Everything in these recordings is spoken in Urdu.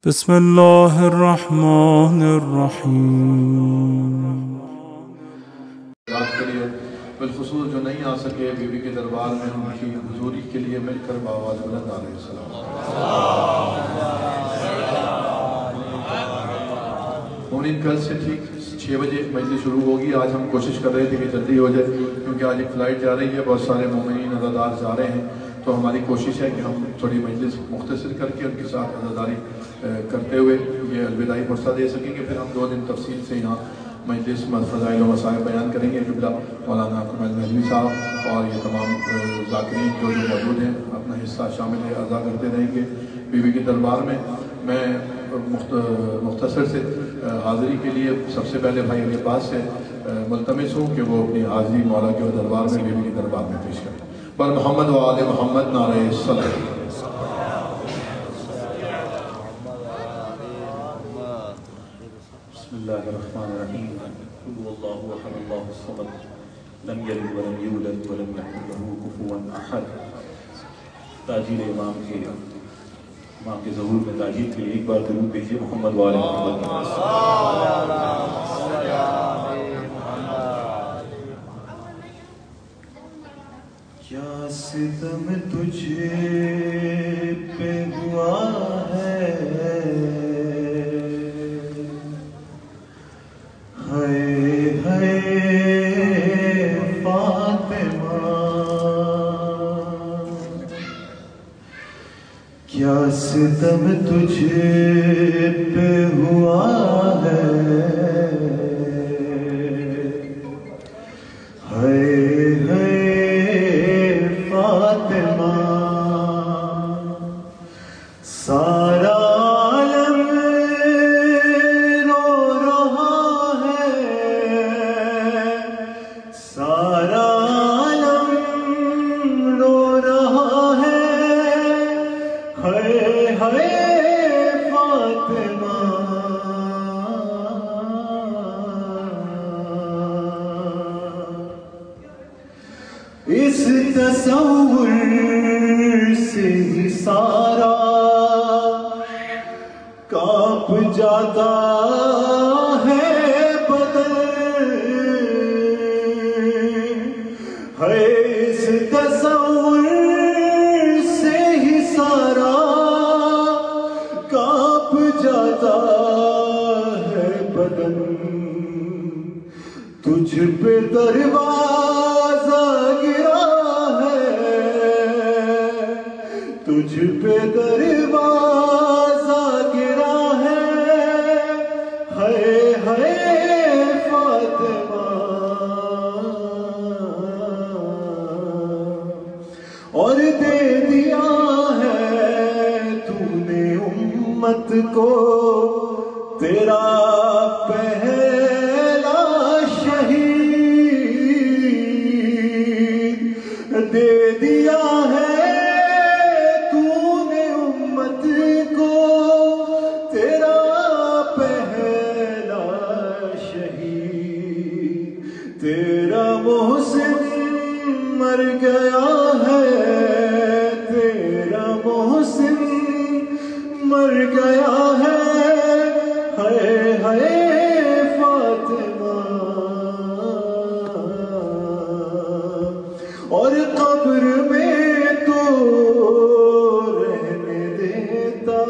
بسم اللہ الرحمن الرحیم۔ کے لیے بالخصوص جو نہیں آ سکے بی بی کے دربار میں ان کی حضوری کے لیے مل کر بآواز بلند علیہ السلام۔ مومنین کل سے ٹھیک 6 بجے مجلس شروع ہوگی۔ آج ہم کوشش کر رہے تھے کہ جلدی ہو جائے کیونکہ آج ایک فلائٹ جا رہی ہے، بہت سارے مومنین عزادار جا رہے ہیں، تو ہماری کوشش ہے کہ ہم تھوڑی مجلس مختصر کر کے ان کے ساتھ عزاداری کرتے ہوئے یہ الوداعی فرصہ دے سکیں گے۔ پھر ہم 2 دن تفصیل سے یہاں مجلس فضائل و مسائل بیان کریں گے۔ قبلہ مولانا کمال نجوی صاحب اور یہ تمام ذاکرین جو موجود ہیں اپنا حصہ شامل ادا کرتے رہیں گے بی بی کے دربار میں۔ میں مختصر سے حاضری کے لیے سب سے پہلے بھائی علی عباس سے ملتمس ہوں کہ وہ اپنی حاضری مولا کے دربار میں بی بی کے دربار میں پیش کریں۔ بر محمد و آل محمد نعرہ صلوات۔ بسم اللہ الرحمن الرحیم۔ قل هو اللہ احد اللہ الصمد لم یلد ولم یولد ولم یکن له کفوا احد۔ تاجیل امام کے ظہور میں تاجیل کے لیے ایک بار درود بھیجیے محمد و آل محمد۔ کیا ستم تجھے پہ ہوا ہے، کیا ستم تجھے پہ ہوا ہے، فاطمہ سارا عالم رو رہا ہے، سارا عالم رو رہا ہے، فاطمہ اس تصور سے ہی سارا کانپ جاتا ہے بدن، ہے اس تصور سے ہی سارا کانپ جاتا ہے بدن، تجھ پہ دروازہ گرا ہے، تجھ پہ دروازہ گرا ہے، فاطمہ اور دے دیا ہے تو نے امت کو تیرا پہلا شہید، دے دیا ہے تو نے امت کو تیرا پہلا شہید، تیرا محسن مر گیا ہے، تیرا محسن مر گیا ہے، فاطمہ اور قبر میں تو رہنے دیتا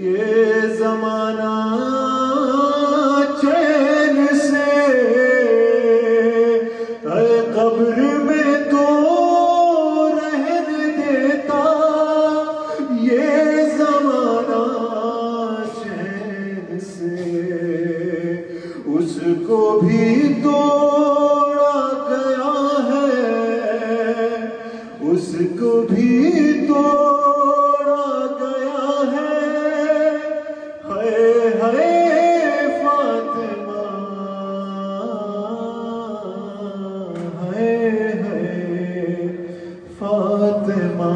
یہ زمانہ چین سے، قبر میں تو رہنے دیتا یہ زمانہ چین سے، اس کو بھی توڑا گیا ہے، اس کو بھی توڑا گیا ہے، فاطمہ فاطمہ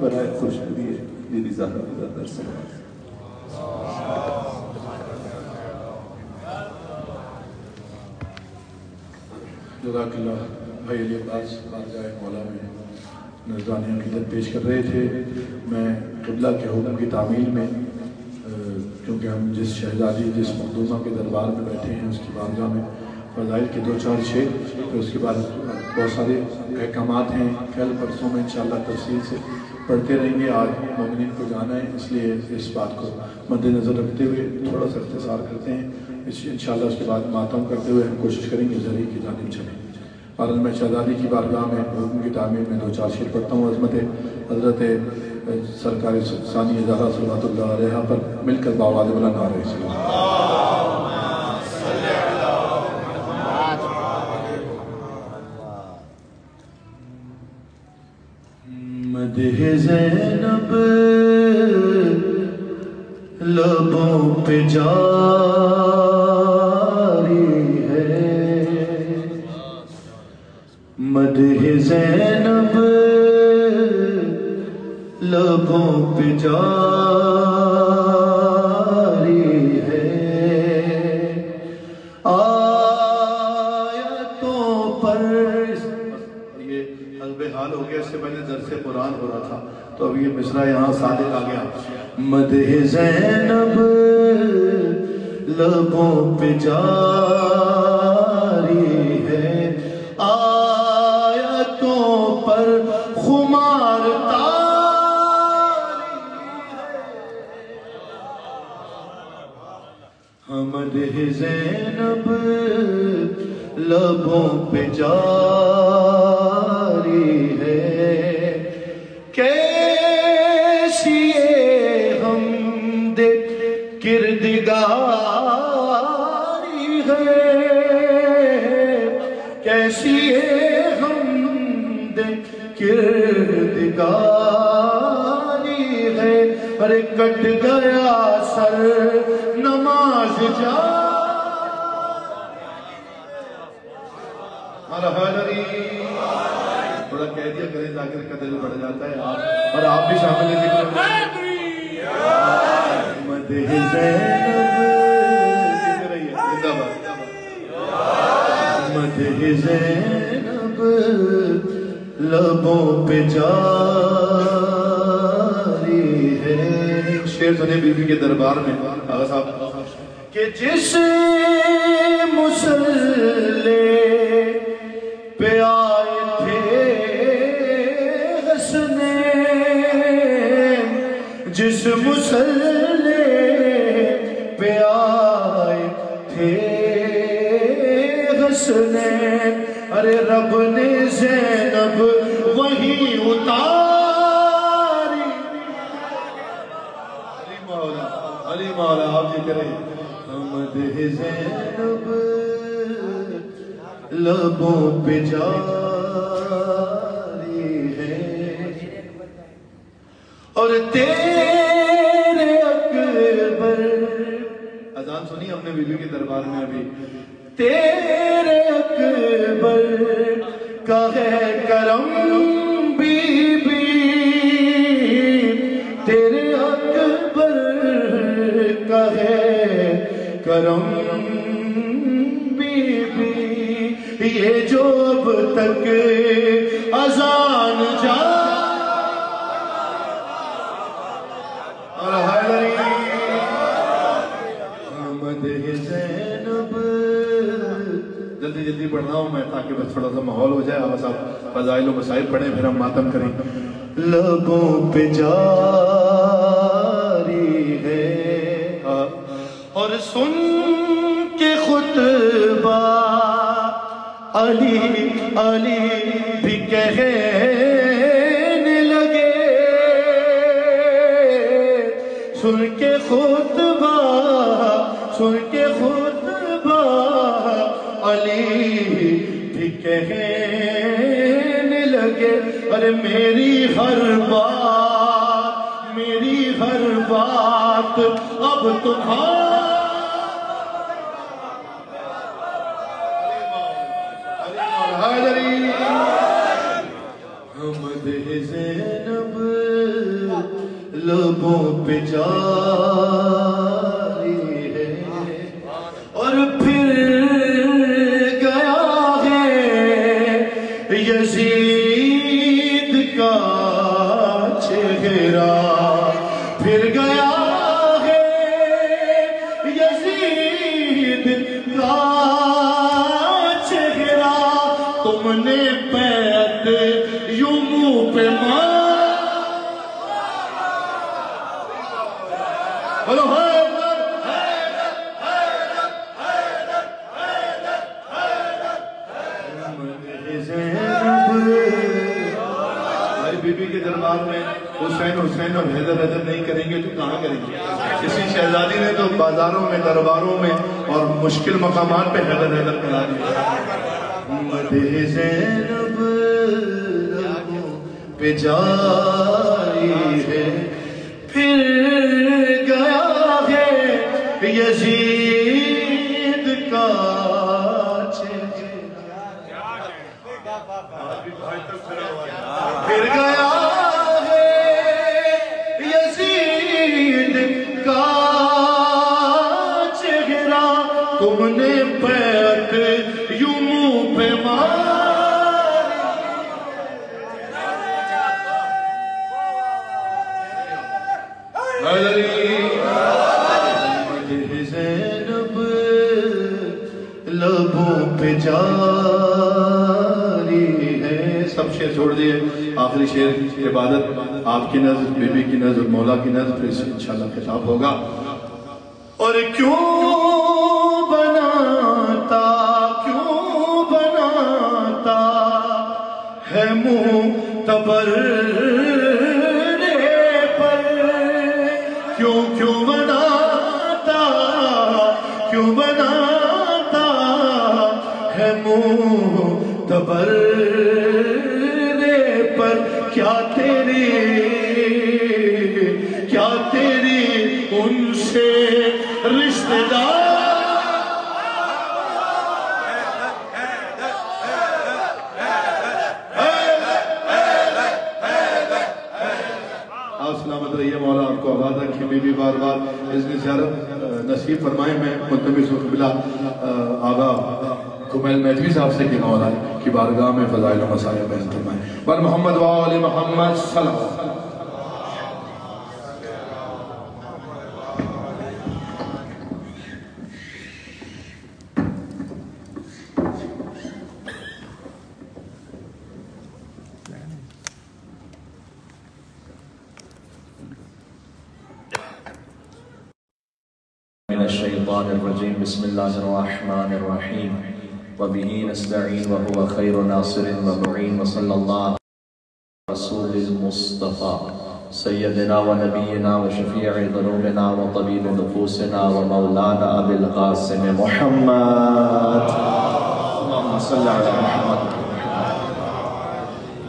برائے خوش خبری بی بی زہرا در صلوات۔ جزاک اللہ۔ بھائی علی عباس بارگاہ مولا میں نذرانِ عقیدت پیش کر رہے تھے۔ میں قبلہ کے حکم کی تعمیل میں کیونکہ ہم جس شہزادی جس مخدومہ کے دربار میں بیٹھے ہیں اس کی بارگاہ میں فضائل کے 2-4 شعر، پھر اس کے بعد بہت سارے احکامات ہیں، کل پرسوں میں انشاءاللہ تفصیل سے پڑھتے رہیں گے۔ آج مومنین کو جانا ہے، اس لیے اس بات کو مد نظر رکھتے ہوئے تھوڑا سا اختصار کرتے ہیں۔ انشاءاللہ اس کے بعد ماتم کرتے ہوئے ہم کوشش کریں گے ذریعے کی جانب چلیں۔ اور میں شہزادی کی بارگاہ میں حکم کی تعمیر میں 2-4 شعر پڑھتا ہوں۔ عظمت حضرت سرکار ثانی زہرا صلوات اللہ علیہ پر مل کر باواد بلند آ رہے ہیں۔ مدح زینب لبوں پہ جاری ہے، مدح زینب لبوں پہ جاری ہے، آیتوں پر یہ حسب حال ہو گیا، اس سے پہلے درس قرآن ہو رہا تھا تو اب یہ مصرع یہاں صادق آ گیا۔ مدح زینب لبوں پہ جاری ہے، آیتوں پر خمار تاری ہے، مدح زینب لبوں پہ جاری ہے، کیسی حمد کردگاری ہے، کیسی حمد کردگاری ہے، ارے کٹ گیا سر نماز جا تھوڑا کہہ دیا کریں ذاکر کا دل بڑھ جاتا ہے اور آپ بھی شامل ہیں ذکر میں۔ مدح زینب زندہ باد۔ مدح زینب لبوں پہ جاری ہے، شعر سنے بی بی کے دربار میں آغا صاحب کہ جس مسلح پہ آئے تھے حسنین، جس مسلح پہ آئے تھے حسنین، ارے رب نے زینب وہیں اتاری۔ علی مولا آپ جی کریں۔ مدح زینب لبوں پہ جاری ہے، اور تیرے اکبر، اذان سنی ہم نے بی بی کے دربار میں ابھی، تیرے اکبر کا ہے کرم بی بی، تیرے اکبر کا ہے کرم بی بی، یہ جو اب تک اذان جا اور حیدری مدح زینب، جلدی جلدی پڑھنا ہوں میں تاکہ بس تھوڑا سا ماحول ہو جائے۔ آغا صاحب فضائل و مسائل پڑھیں پھر ہم ماتم کریں۔ لبوں پہ جاری ہے، اور سن کے خطبہ علی علی بھی کہنے لگے، سن کے خطبہ علی بھی کہنے لگے، ارے میری ہر بات اب تمہارا مدح زینب لبوں پہ جاری ہے، اور پھر گیا ہے یزید کا چہرہ پھر گیا ہے یزید کا چہرہ، تم نے بیعت یوں منہ پہ بولو بی بی کے دربار میں حسین حسین اور حیدر حیدر نہیں کریں گے تو کہاں کریں گے؟ کسی شہزادی نے تو بازاروں میں درباروں میں اور مشکل مقامات پہ حیدر حیدر کرا دیا۔ مدح زینب لبوں پہ جاری ہے، پھر گیا ہے یزید کا پھر گیا ہے یزید کا چہرہ، تم نے بیعت یوں منہ پہ مدح زینب لبوں پہ جاری ہے۔ سب شعر چھوڑ دیے، آخری شعر عبادت آپ کی نظر، بی بی کی نظر، مولا کی نظر، پھر اس سے انشاءاللہ خطاب ہوگا۔ اور کیوں بناتا ہے معتبر پر، کیوں بناتا ہے معتبر پر، کیا تیری ان سے رشتہ دار آپ سلامت رہیے، مولا آپ کو آباد رکھیں، بی بی بار بار اذن زیارت نصیب فرمائیں۔ میں ملتمس و قبلہ آغا کمیل مہدوی صاحب سے کہ مولا کی بارگاہ میں فضائل و مسائل بیان فرمائیں۔ بر محمد و آل محمد صلی اللہ علیہ وسلم۔ من الشیطان الرجیم، بسم اللہ الرحمن الرحیم، وبه نستعین وهو خیر ناصر ومعین، وصلی اللہ رسول المصطفیٰ سیدنا و نبینا و شفیع ذنوبنا و طبیب نفوسنا و مولانا ابی القاسم محمد، اللہم صلی علی محمد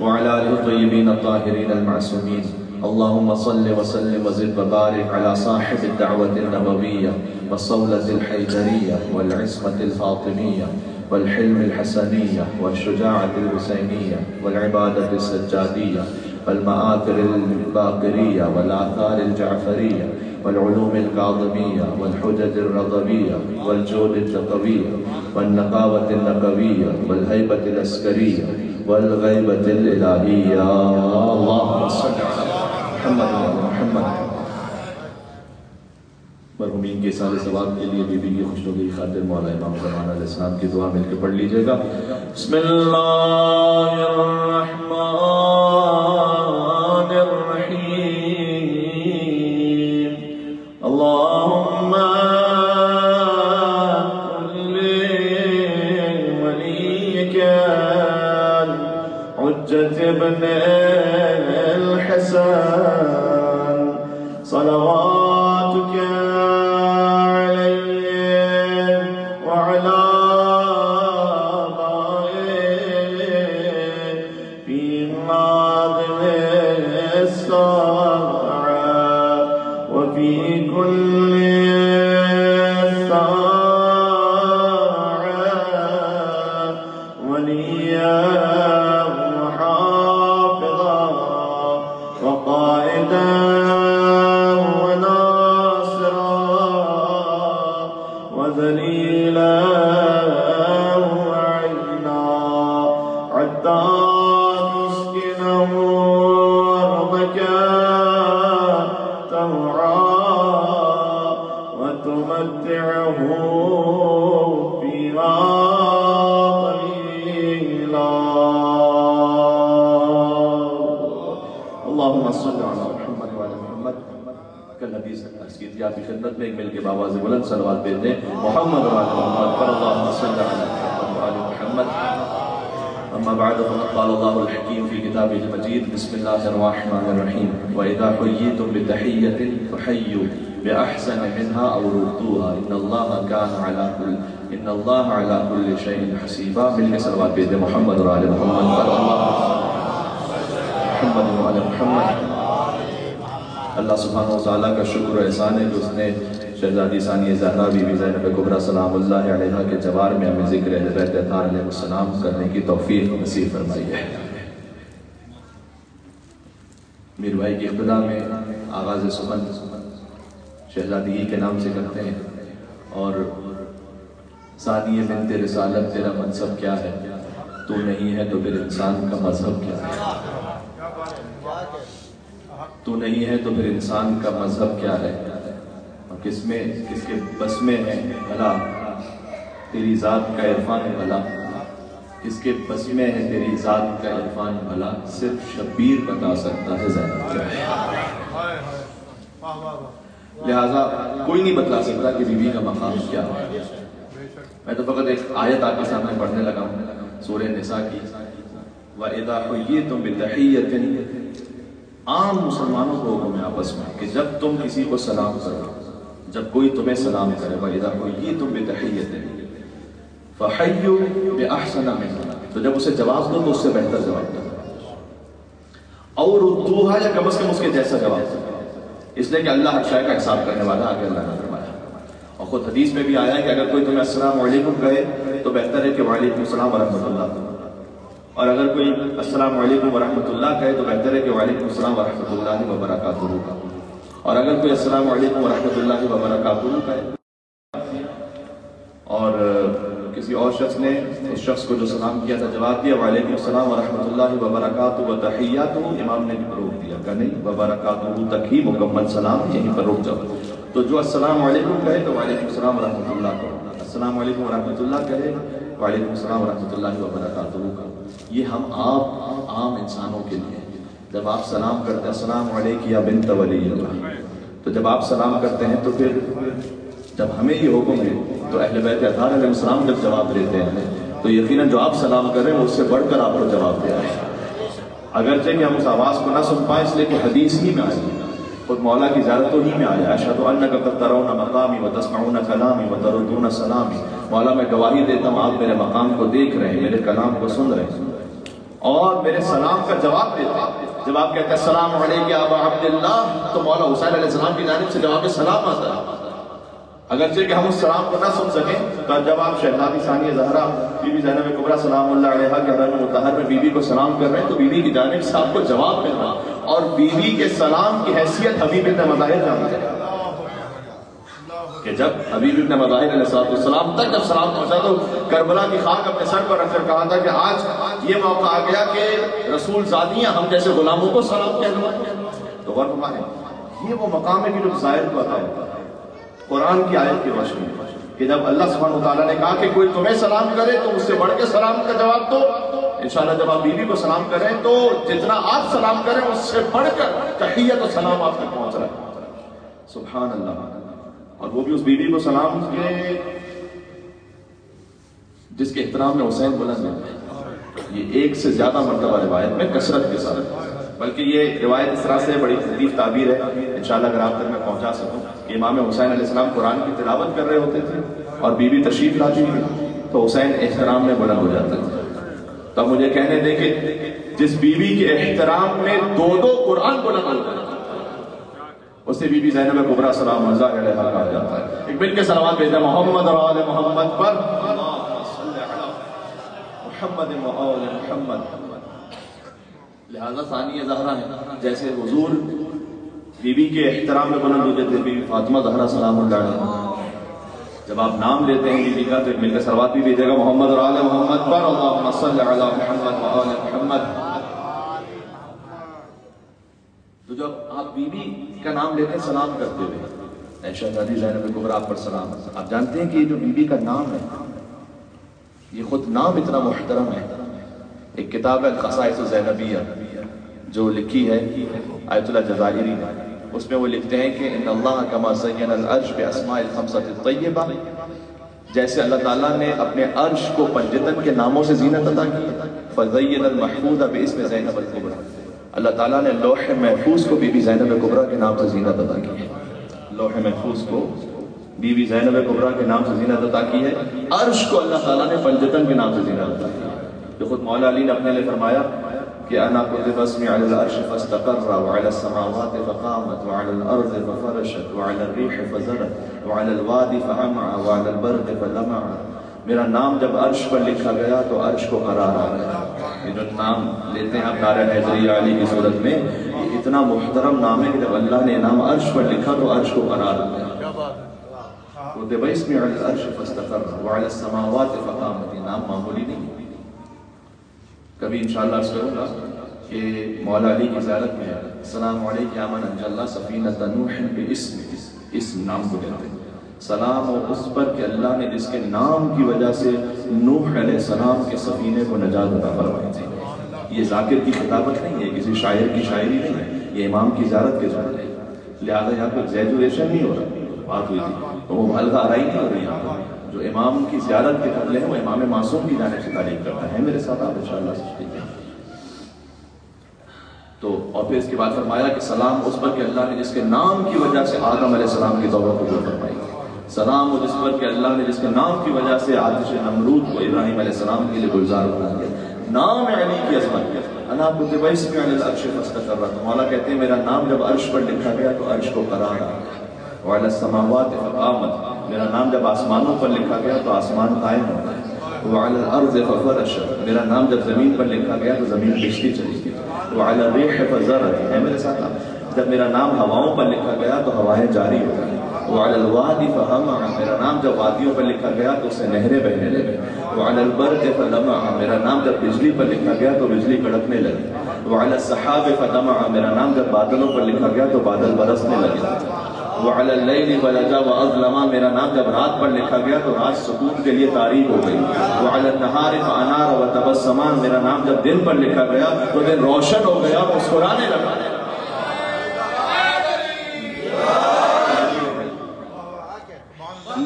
وعلى آله الطيبين الطاهرين المعصومين، اللهم صل وسلم وزد وبارك على صاحب الدعوة النبوية والصولة الحيدرية والعصمة الفاطمية والحلم الحسنية والشجاعة الحسينية والعبادة السجادية والمآثر الباقرية والآثار الجعفرية والعلوم الكاظمية والحجج الرضوية والجود التقوية والنقاوة النقوية والهيبة العسكرية والغيبة الإلهية، اللهم صل على محمد۔ مرحومین کے سارے ثواب کے لیے بی بی کی خوشنودی کی خاطر مولا امام زمان علیہ السلام کی دعا مل کے پڑھ لیجئے گا۔ بسم اللہ الرحمن الرحیم، اللہم حجت ابن الحسن صلواتك عليه وعلى آبائه في هذه الساعة وفي كل ساعة وليا مسكنه ربك علی محمد و علی محمد. کل حدیث کی تھی آپ کی خدمت میں ایک مل کے بابا سے بلند صلوات بھیج دیں. محمد و علی محمد پر اللہم صلی علی محمد و علی محمد. اما بعد فقد قال الله الحكيم في كتابه المجيد بسم الله الرحمن الرحيم واذا حييتم بتحيه فحيوا باحسن منها او ردوها ان الله على كل شيء حسيبا. مل کے صلوات بھیج دیں محمد و علی محمد پر محمد و علی محمد. اللہ سبحانہ و تعالیٰ کا شکر و احسان ہے کہ اس نے شہزادی ثانیہ زہرا بی بی زینب کبریٰ سلام اللہ علیہا کے جوار میں ہمیں ذکر اہل بیت اطہار علیہ السلام کرنے کی توفیق نصیب فرمائی ہے. میر بھائی کی ابتدا میں آغاز سمن شہزادی کے نام سے کرتے ہیں اور ثانیہ بنت رسالت تیرا منصب کیا ہے, تو نہیں ہے تو پھر انسان کا مذہب کیا ہے, تو نہیں ہے تو پھر انسان کا مذہب کیا ہے, اور کس کے بس میں ہے بھلا تیری ذات کا عرفان بھلا, کس کے بس میں ہے تیری ذات کا عرفان بھلا, صرف شبیر بتا سکتا ہے زینب کیا ہے. لہٰذا کوئی نہیں بتلا سکتا کہ بی بی کا مقام کیا ہے. میں تو فقط ایک آیت آپ کے سامنے پڑھنے لگا ہوں سورہ نساء کی. وَإِذَا حُيِّيتُم بِتَحِيَّةٍ, عام مسلمانوں کو حکم ہے آپس میں کہ جب تم کسی کو سلام کرو, جب کوئی تمہیں سلام کرے, وَإِذَا حُيِّيتُم بِتَحِيَّةٍ فَحَيُّوا بِأَحْسَنَ مِنْهَا, تو جب اسے جواب دو تو اس سے بہتر جواب دو, اور ردوہا یا کم از کم اس کے جیسا جواب دو, اس لیے کہ اللہ ہر شے کا حساب کرنے والا آگے اللہ نے فرمایا. اور خود حدیث میں بھی آیا ہے کہ اگر کوئی تمہیں السلام علیکم کہے تو بہتر ہے کہ وعلیکم السلام ورحمۃ اللہ, اور اگر کوئی السلام علیکم ورحمۃ اللہ کہے تو بہتر ہے کہ وعلیکم السلام ورحمۃ اللہ وبرکاتہ, اور اگر کوئی السلام علیکم ورحمۃ اللہ وبرکاتہ کہے اور کسی اور شخص نے اس شخص کو جو سلام کیا تھا جواب دیا وعلیکم السلام ورحمۃ اللہ وبرکاتہ وتحیاتہ, امام نے روک دیا کہ نہیں وبرکاتہ تک ہی مکمل سلام, یہیں پر رک جاؤ. تو جو السلام علیکم کہے تو وعلیکم السلام ورحمۃ اللہ کہو, السلام علیکم ورحمۃ اللہ کہے وعلیکم السلام ورحمۃ اللہ وبرکاتہ کہو. یہ ہم عام انسانوں کے لیے جب آپ سلام کرتے ہیں السلام علیکم یا بنت ولی اللہ, تو جب آپ سلام کرتے ہیں تو پھر جب ہمیں یہ حکم ہے تو اہل بیت اطہار علیہ السلام جب جواب دیتے ہیں تو یقیناً جو آپ سلام کر رہے ہیں اس سے بڑھ کر آپ کو جواب دے رہے ہیں, اگرچہ کہ ہم اس آواز کو نہ سن پائیں اس لیے کہ حدیث ہی میں آئی, خود مولا کی زیارتوں ہی میں آیا اشہد انک قد ترون مقامی وتسمعون کلامی وتردون سلامی, مولا میں گواہی دیتا ہوں آپ میرے مقام کو دیکھ رہے ہیں, میرے کلام کو سن رہے ہیں اور میرے سلام کا جواب دیتے ہیں. جب آپ کہتے ہیں السلام علیکم یا ابا عبداللہ تو مولا حسین علیہ السلام کی جانب سے جواب سلام آتا ہے. اگرچہ کہ ہم اس سلام کو نہ سن سکیں تو جب آپ شہزادی ثانیہ زہرا بی بی زینب کبریٰ سلام اللہ علیہا کے حرم مطہر میں بی بی کو سلام کر رہے ہیں تو بی بی کی جانب سے آپ کو جواب مل رہا ہے, اور بی بی کے سلام کی حیثیت حبیب ابن مظاہر جانتے ہیں کہ جب حبیب ابن مظاہر علیہ السلام تک جب سلام پہنچا تو کربلا کی خاک اپنے سر پر رکھ کر کہا تھا کہ آج یہ موقع آ گیا کہ رسول زادیاں ہم جیسے غلاموں کو سلام کہلوائیں. تو غور فرمائیں یہ وہ مقام ہے کہ جو ظاہر کو عطا ہوتا ہے قرآن کی آیت کی روشنی میں کہ جب اللہ سبحانہ وتعالیٰ نے کہا کہ کوئی تمہیں سلام کرے تو اس سے بڑھ کے سلام کا جواب دو. انشاءاللہ جب آپ بیوی کو سلام کریں تو جتنا آپ سلام کریں اس سے بڑھ کر تحیت و سلام آپ تک پہنچ رہا ہے. سبحان اللہ. اور وہ بھی اس بیوی کو سلام کے جس کے احترام میں حسین بلند ہے. یہ ایک سے زیادہ مرتبہ روایت میں کثرت کے ساتھ, بلکہ یہ روایت اس طرح سے بڑی لطیف تعبیر ہے انشاءاللہ اگر آپ تک میں پہنچا سکوں. امام حسین علیہ السلام قرآن کی تلاوت کر رہے ہوتے تھے اور بی بی تشریف لاتی تھی تو حسین احترام میں بلند ہو جاتا تھا. تب مجھے کہنے دے کہ جس بی بی کے احترام میں دو قرآن بلند ہو جاتا اسے بی بی زینب کبریٰ سلام اللہ علیہا کہا جاتا ہے. ایک مل کے صلوات بھیجیں محمد اور آل محمد پر محمد و آل محمد. لہذا ثانیہ زہرا ہے جیسے حضور بی بی کے احترام میں بلند ہو جاتے بی بی فاطمہ زہرا سلام اللہ علیہا. جب آپ نام لیتے ہیں بی بی کا تو ایک مل کے صلوات بھی بھیجے گا محمد اور آل محمد پر اللہم صلی علی محمد و آل محمد. تو جب آپ بی بی کا نام لیتے ہیں سلام کرتے ہوئے شہزادی زینب کبریٰ پر سلام, آپ جانتے ہیں کہ یہ جو بی بی کا نام ہے یہ خود نام اتنا محترم ہے. ایک کتاب ہے الخصائص الزینبیہ, جو لکھی ہے آیت اللہ جزائری نے، اس میں وہ لکھتے ہیں کہ ان اللہ کما زین العرش باسماء الخمسۃ الطیبہ، جیسے اللہ تعالیٰ نے اپنے عرش کو پنجتن کے ناموں سے زینت عطا کی، فزین المحفوظ باسم زینب الکبریٰ، اللہ تعالیٰ نے لوح محفوظ کو بی بی زینب کبریٰ کے نام سے زینت عطا کی ہے، لوح محفوظ کو بی بی زینب کبریٰ کے نام سے زینت عطا کی ہے، عرش کو اللہ تعالیٰ نے پنجتن کے نام سے زینت عطا کی ہے، جو خود مولا علی نے اپنے لیے فرمایا کہ انا كتب اسمي على العرش فاستقر وعلى السماوات فقامت وعلى الارض ففرشت وعلى الريح فزرت وعلى الوادي فعمع وعلى البرد فلمع، میرا نام جب عرش پر لکھا گیا تو عرش کو قرار آ گیا۔ یہ جو نام لیتے ہیں آپ نعرہ حیدریہ علی کی صورت میں، یہ اتنا محترم نام ہے کہ جب اللہ نے نام عرش پر لکھا تو عرش کو قرار آ گیا۔ كتب اسمي على العرش فاستقر وعلى السماوات فقامت، یہ نام معمولی نہیں، کبھی انشاءاللہ عرض کروں گا کہ مولا علی کی زیارت میں السلام علیکم یا من انجا اللہ سفینۃ نوح باسم، اسم نام کو کہتے ہیں، سلام ہو اس پر کہ اللہ نے جس کے نام کی وجہ سے نوح علیہ السلام کے سفینے کو نجات عطا فرمائی تھی۔ یہ ذاکر کی خطابت نہیں ہے، کسی شاعر کی شاعری نہیں ہے، یہ امام کی زیارت کے ذریعے ہے، لہذا یہاں کوئی ایگزیجریشن نہیں ہو رہا، بات ہوئی تھی تو وہ مبالغہ آرائی نہیں ہو رہی یہاں پر۔ جو امام کی زیارت کے قبلے ہیں وہ امام معصوم کی جانب سے تعلیم کرتا ہے، میرے ساتھ آپ انشاءاللہ سیکھیں۔ تو اور پھر اس کے بعد فرمایا کہ سلام اس پر کہ اللہ نے جس کے نام کی وجہ سے آدم علیہ السلام کی توبہ قبول فرمائی، سلام اس پر کہ اللہ نے جس کے نام کی وجہ سے آتش نمرود کو ابراہیم علیہ السلام کے لیے گلزار بنا دیا۔ نام علی کی عظمت، انا كتب اسمي على العرش فاستقر، مولا کہتے ہیں میرا نام جب عرش پر لکھا گیا تو عرش کو قرار آ گیا، وعلى السماوات فقامت، میرا نام جب آسمانوں پر لکھا گیا تو آسمان قائم ہو گیا، وعلى الارض ففرشت، میرا نام جب زمین پر لکھا گیا تو زمین بچھتی چلی گئی، وعلى الريح فزرت، ہے میرے ساتھ جب میرا نام ہواؤں پر لکھا گیا تو ہوائیں جاری ہو گئی، وعلى الوادي فهمع، میرا نام جب وادیوں پر لکھا گیا تو اس سے نہریں بہنے لگے، وعلى البرق فلمع، میرا نام جب بجلی پر لکھا گیا تو بجلی کڑکنے لگی، وعلى السحاب فدمع، میرا نام جب بادلوں پر لکھا گیا تو بادل برسنے لگے، وعلى الليل فلجا واظلما، میرا نام جب رات پر لکھا گیا تو رات سکون کے لیے تاریک ہو گئی، وعلى النهار فانار وتبسما، میرا نام جب دن پر لکھا گیا تو دن روشن ہو گیا مسکرانے لگا۔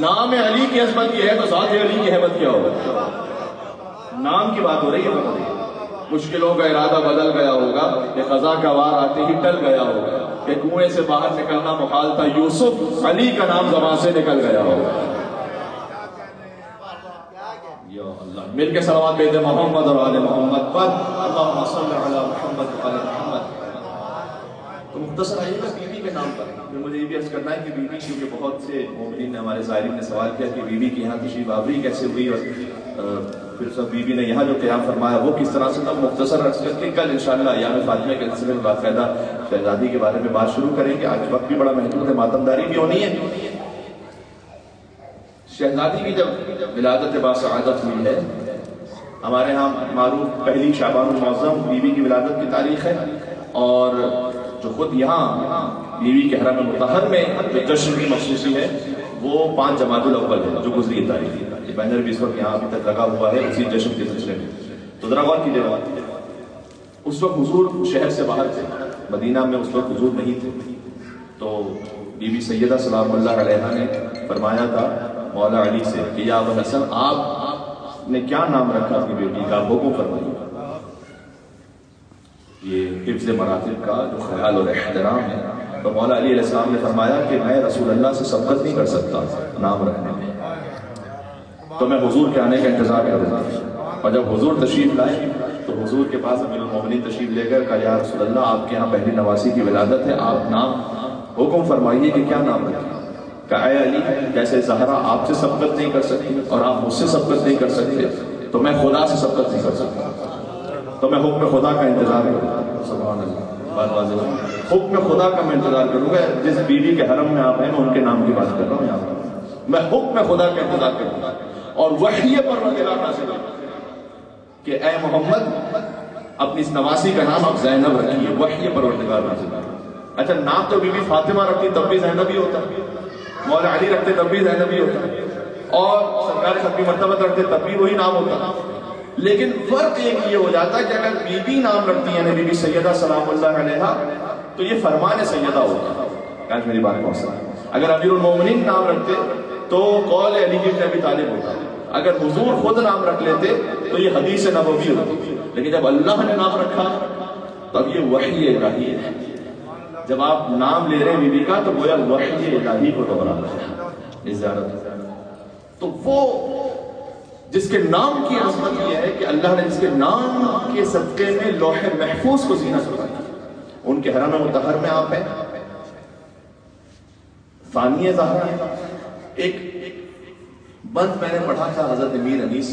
نام علی کی عظمت یہ ہے تو ذات علی کی حیبت کیا ہوگا؟ نام کی بات ہو رہی ہے، مشکلوں کا ارادہ بدل گیا ہوگا کہ قضا کا وار آتے ہی ٹل گیا ہوگا کہ کنویں سے باہر نکلنا محال تھا، یوسف علی کا نام زبان سے نکل گیا ہوگا۔ یا اللہ، مل کے صلوات بھیجے محمد اور آل محمد پر، اللہم صلی علی محمد و آل محمد۔ تو مختصر آئیے گا بیوی کے نام پر، مجھے یہ بھی عرض کرنا ہے کہ بیوی، کیونکہ بہت سے مومنین نے ہمارے زائرین نے سوال کیا کہ بیوی کے یہاں تشریف آوری کیسے ہوئی اور پھر سب بیوی نے یہاں جو قیام فرمایا وہ کس طرح سے، تب مختصر عرض کر کے کل انشاءاللہ ایام فاطمہ کے سلسلے میں باقاعدہ شہزادی کے بارے میں بات شروع کریں گے۔ آج وقت بھی بڑا محدود ہے، ماتمداری بھی ہونی ہے۔ شہزادی کی جب ولادت باسعادت ہوئی ہے، ہمارے ہاں معروف پہلی شعبان المعظم بیوی کی ولادت کی تاریخ ہے، اور جو خود یہاں بیوی کے حرم مطہر میں جو جشن کی مخصوصی ہے وہ 5 جمادی الاول ہے جو گزری تاریخ ہے۔ یہ بینر بھی اس وقت یہاں ابھی تک لگا ہوا ہے اسی جشن کے سلسلے میں، تو ذرا غور کیجیے گا۔ اس وقت حضور شہر سے باہر تھے، مدینہ میں اس وقت حضور نہیں تھے، تو بی بی سیدہ سلام اللہ علیہا نے فرمایا تھا مولا علی سے کہ یا ابو الحسن، آپ نے کیا نام رکھا اپنی بیٹی کا، حکم فرمائیے۔ یہ حفظ مراتب کا جو خیال اور احترام ہے، تو مولا علی علیہ السلام نے فرمایا کہ میں رسول اللہ سے سبقت نہیں کر سکتا نام رکھنے میں، تو میں حضور کے آنے کا انتظار کر رہا تھا۔ اور جب حضور تشریف لائے تو حضور کے پاس امیر المومنین تشریف لے کر کہا یا رسول اللہ، آپ کے یہاں پہلی نواسی کی ولادت ہے، آپ نام حکم فرمائیے کہ کیا نام رکھیں۔ کہا اے علی، جیسے زہرا آپ سے سبقت نہیں کر سکتی اور آپ مجھ سے سبقت نہیں کر سکتے، تو میں خدا سے سبقت نہیں کر سکتا، تو میں حکم خدا کا انتظار کروں گا۔ سبحان اللہ، بات واضح ہے، حکم خدا کا میں انتظار کروں گا۔ جس بیوی کے حرم میں آپ ہیں میں ان کے نام کی بات کر رہا ہوں یہاں پر، میں حکم خدا کا انتظار کروں گا۔ اور وحی پروردگار نازل ہوئی کہ اے محمد، اپنی اس نواسی کا نام آپ زینب رکھیے، وحی پروردگار نازل ہوئی۔ اچھا، نام تو بی بی فاطمہ رکھتی تب بھی زینب ہی ہوتا، مولا علی رکھتے تب بھی زینب ہی ہوتا، اور سرکار ختمی مرتبہ رکھتے تب بھی وہی نام ہوتا، لیکن فرق ایک یہ ہو جاتا ہے کہ اگر بی بی نام رکھتی ہیں بی بی سیدہ سلام اللہ علیہا تو یہ فرمان سیدہ ہوتا ہے. کاش میری بات پہنچ رہا ہے. اگر امیر المومنین نام رکھتے تو قول علی بن ابی طالب ہوتا. اگر حضور خود نام رکھ لیتے تو یہ حدیث نبوی ہوتی. لیکن جب اللہ نے نام رکھا تب یہ وحی الہی ہے. جب آپ نام لے رہے ہیں بی بی کا تو گویا وحی الہی کو دوہرا رہے ہیں. زیارت تو وہ جس کے نام کی عظمت یہ ہے کہ اللہ نے جس کے نام کے صدقے میں لوح محفوظ کو زینت فرمائی. ان کے حرم مطہر میں آپ ہیں. ثانیہ زہرا ہے. ایک بند میں نے پڑھا تھا حضرت امیر انیس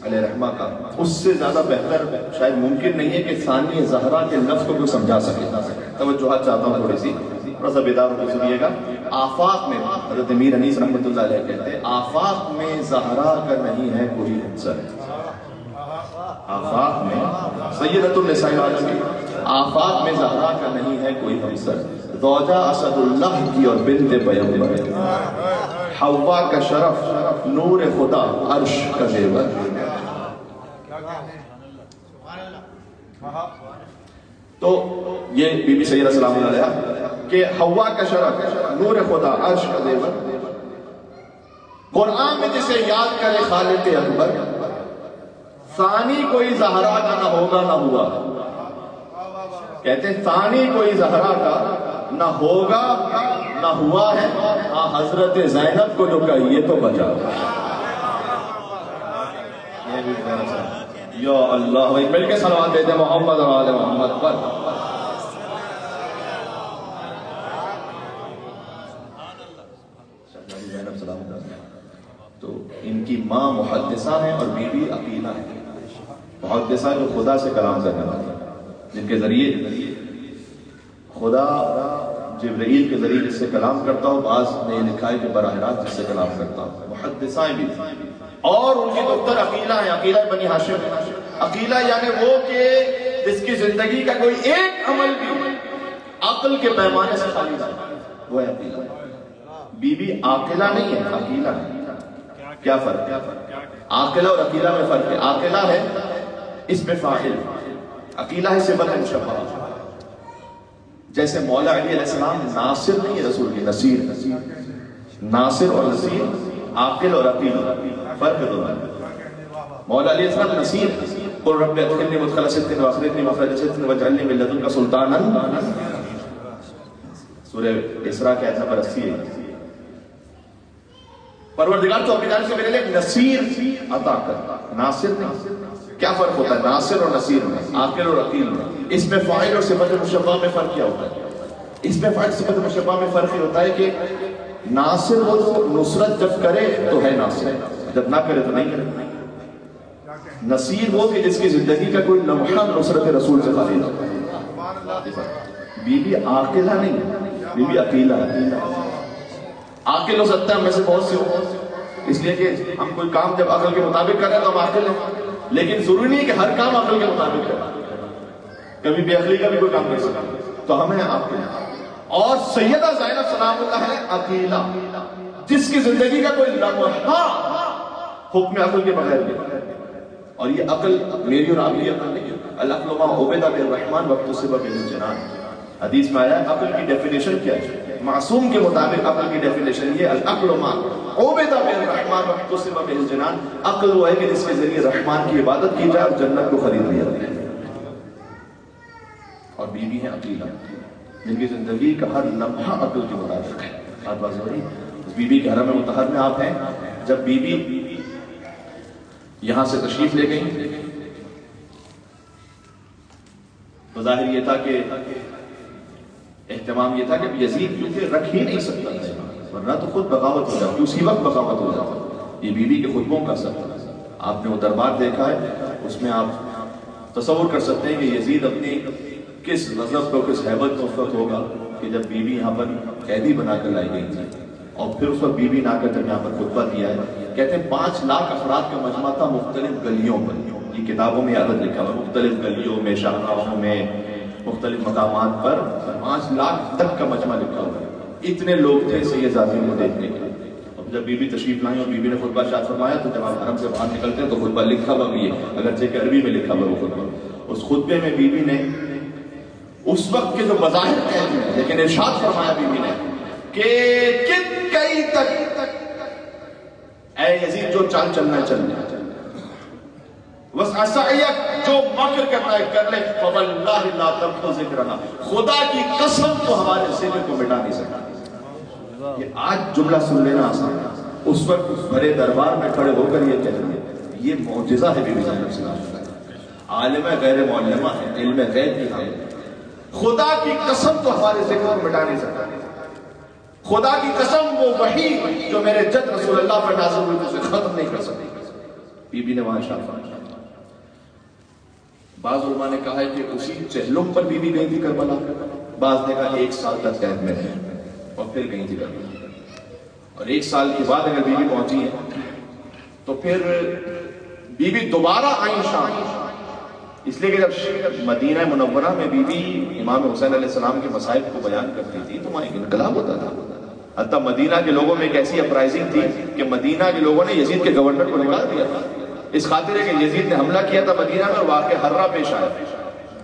علیہ رحمہ کا. اس سے زیادہ بہتر شاید ممکن نہیں ہے کہ ثانیہ زہرا کے لفظ کو کوئی سمجھا سکے. توجہات چاہتا ہوں تھوڑی سی, تھوڑا سا بیدار ہو کے سنیے گا. آفاق میں حضرت امیر انیس رحمۃ اللہ علیہ کہتے ہیں آفاق میں زہرا کا نہیں ہے کوئی عنصر. آفاق میں سیدۃ النساء العالمین, آفاق میں زہرا کا نہیں ہے کوئی عنصر. زوجہ اسد اللہ کی اور بنت پیغمبر, حوا کا شرف نور خدا عرش کا زیور. تو یہ بی بی سیدہ سلام اللہ علیہ کہ حوا کا شرف نور خدا عرش کا زیور. قرآن میں جسے یاد کرے خالق اکبر, ثانی کوئی زہرا کا نہ ہوگا نہ ہوا. کہتے ہیں ثانی کوئی زہرا کا نہ ہوگا نہ ہوا ہے. ہاں حضرت زینب کو جو کہیے تو بچا. یا اللہ, مل کے صلوات دیتے محمد اور آل محمد پر. تو ان کی ماں محدثہ ہیں اور بی بی عقیلہ ہیں. محدثہ جو خدا سے کلام کرنے والی, جن کے ذریعے خدا جبرائیل کے ذریعے جس سے کلام کرتا ہوں. بعض نے یہ لکھا ہے کہ براہ راست جس سے کلام کرتا ہوں. محدثائیں بھی, اور ان کی دختر عقیلہ ہیں. عقیلہ بنی ہاشم. عقیلہ یعنی وہ کہ جس کی زندگی کا کوئی ایک عمل بھی عقل کے پیمانے سے خالی نہیں, وہ ہے عقیلہ. بی بی عاقلہ نہیں ہے, عقیلہ ہے. کیا فرق ہے؟ عاقلہ اور عقیلہ میں فرق ہے. عاقلہ ہے اس میں فاعل, عقیلہ ہے صفت مشبہ. جیسے مولا علی علیہ السلام ناصر نہیں ہے رسول کی, نصیر. ناصر اور نصیر, عاقل اور عقیل, فرق ہے دونوں. مولا علی علیہ السلام نصیر, قل رب ادخلنی مدخل صدق واخرجنی مخرج صدق واجعلنی من لدنک سلطانا. سورہ اسراء کی آیت نمبر 80 ہے. پروردگار تو اپنی جانب سے میرے لیے نصیر عطا کرتا, ناصر نہیں. کیا فرق ہوتا ہے ناصر اور نصیر میں, عاقل اور عقیل میں؟ اس میں فاعل اور صفت مشبہ میں فرق کیا ہوتا ہے؟ اس میں فاعل صفت مشبہ میں فرق یہ ہوتا ہے کہ ناصر وہ جو نصرت جب کرے تو ہے ناصر, جب نہ کرے تو نہیں کرے. نصیر وہ کہ جس کی زندگی کا کوئی لمحہ نصرت رسول سے خالی نہ. بی بی عاقلہ نہیں, بی بی عقیلہ ہے. عاقل ہو سکتا ہے ہم میں سے بہت سے ہو, اس لیے کہ ہم کوئی کام جب عقل کے مطابق کر رہے ہیں تو ہم عاقل ہیں. لیکن ضروری نہیں کہ ہر کام عقل کے مطابق کریں. کبھی بے عقلی کا بھی کوئی کام کر سکتا, تو ہمیں عاقل. اور سیدہ زینب سلام اللہ ہے عقیلہ, جس کی زندگی کا کوئی لمحہ حکم عقل کے بغیر نہیں. اور یہ عقل میری اور آپ کی عقل نہیں ہے. العقل ما عبد بالرحمن واکتسب بالجنان. حدیث میں آیا عقل کی ڈیفینیشن کیا ہے؟ معصوم کے مطابق عقل کی ڈیفینیشن یہ العقل ما عبد بالرحمن واکتسب بالجنان. عقل وہ ہے کہ جس کے ذریعے رحمان کی عبادت کی جائے اور جنت کو خرید لیا جائے. اور بی بی ہے عقیلہ, جن کی زندگی کا ہر لمحہ عقل کے مطابق ہے. بات واضح ہو رہی. اس بی بی کے حرم مطہر میں آپ ہیں. جب بی بی یہاں سے تشریف لے گئی تو ظاہر یہ تھا کہ اہتمام یہ تھا کہ یزید کیونکہ رکھ ہی نہیں سکتا تھا, ورنہ تو خود بغاوت ہو جاتی, اسی وقت بغاوت ہو جاتی. یہ بی بی کے خطبوں کا اثر. آپ نے وہ دربار دیکھا ہے, اس میں آپ تصور کر سکتے ہیں کہ یزید اپنی کس غضب کو, کس ہیبت کو اس وقت ہوگا کہ جب بی بی یہاں پر قیدی بنا کر لائی گئی تھی, اور پھر اس وقت بی بی نہ کر جب یہاں پر خطبہ دیا ہے. کہتے ہیں 5 لاکھ افراد کا مجمع تھا مختلف گلیوں پر. یہ کتابوں میں عدد لکھا ہوا, مختلف گلیوں میں, شاہراہوں میں, مختلف مقامات پر 5 لاکھ تک کا مجمع لکھا ہوا ہے. اتنے لوگ تھے سید زادی کو دیکھنے کے لیے. اور جب بی بی تشریف لائیں اور بی بی نے خطبہ ارشاد فرمایا تو جب آپ حرم سے باہر نکلتے ہیں تو خطبہ لکھا ہوا بھی ہے، اگرچہ کہ عربی میں لکھا ہوا وہ خطبہ۔ اس خطبے میں بی بی نے اس وقت کے جو مظاہر قید ہیں لیکن ارشاد فرمایا بی بی نے کہ کئی تک اے یزید جو چال چلنا ہے چلنا، جو مکر کرنا ہے کر لے، فواللہ لا تمحو ذکرنا، خدا کی قسم تو ہمارے ذکر کو مٹا نہیں سکتا۔ یہ آج جملہ سن لینا آسان ہے، اس وقت بڑے دربار میں کھڑے ہو کر یہ کہنا یہ معجزہ ہے بی بی زینب سے، عالم غیر معلمہ ہے، علم غیب بھی ہے، خدا کی قسم تو ہمارے ذکر کو مٹا نہیں سکتا، خدا کی قسم وہ وحی جو میرے جد رسول اللہ پر نازل ہوئی اسے ختم نہیں کر سکتی۔ بی بی نے وہاں ارشاد فرمایا۔ بعض علماء نے کہا ہے کہ اسی چہلم پر بی بی گئی تھی کربلا، بعض نے کہا 1 سال تک قید میں ہے اور پھر گئی تھی کربلا، اور 1 سال کے بعد اگر بی بی پہنچی ہے تو پھر بی بی دوبارہ آئیں شام، اس لیے کہ جب مدینہ منورہ میں بی بی امام حسین علیہ السلام کے مصائب کو بیان کرتی تھی تو وہاں ایک انقلاب ہوتا تھا، حتیٰ مدینہ کے لوگوں میں ایک ایسی اپرائزنگ تھی کہ مدینہ کے لوگوں نے یزید کے گورنر کو نکال دیا تھا، اس خاطر ہے کہ یزید نے حملہ کیا تھا مدینہ میں اور واقع حرہ پیش آیا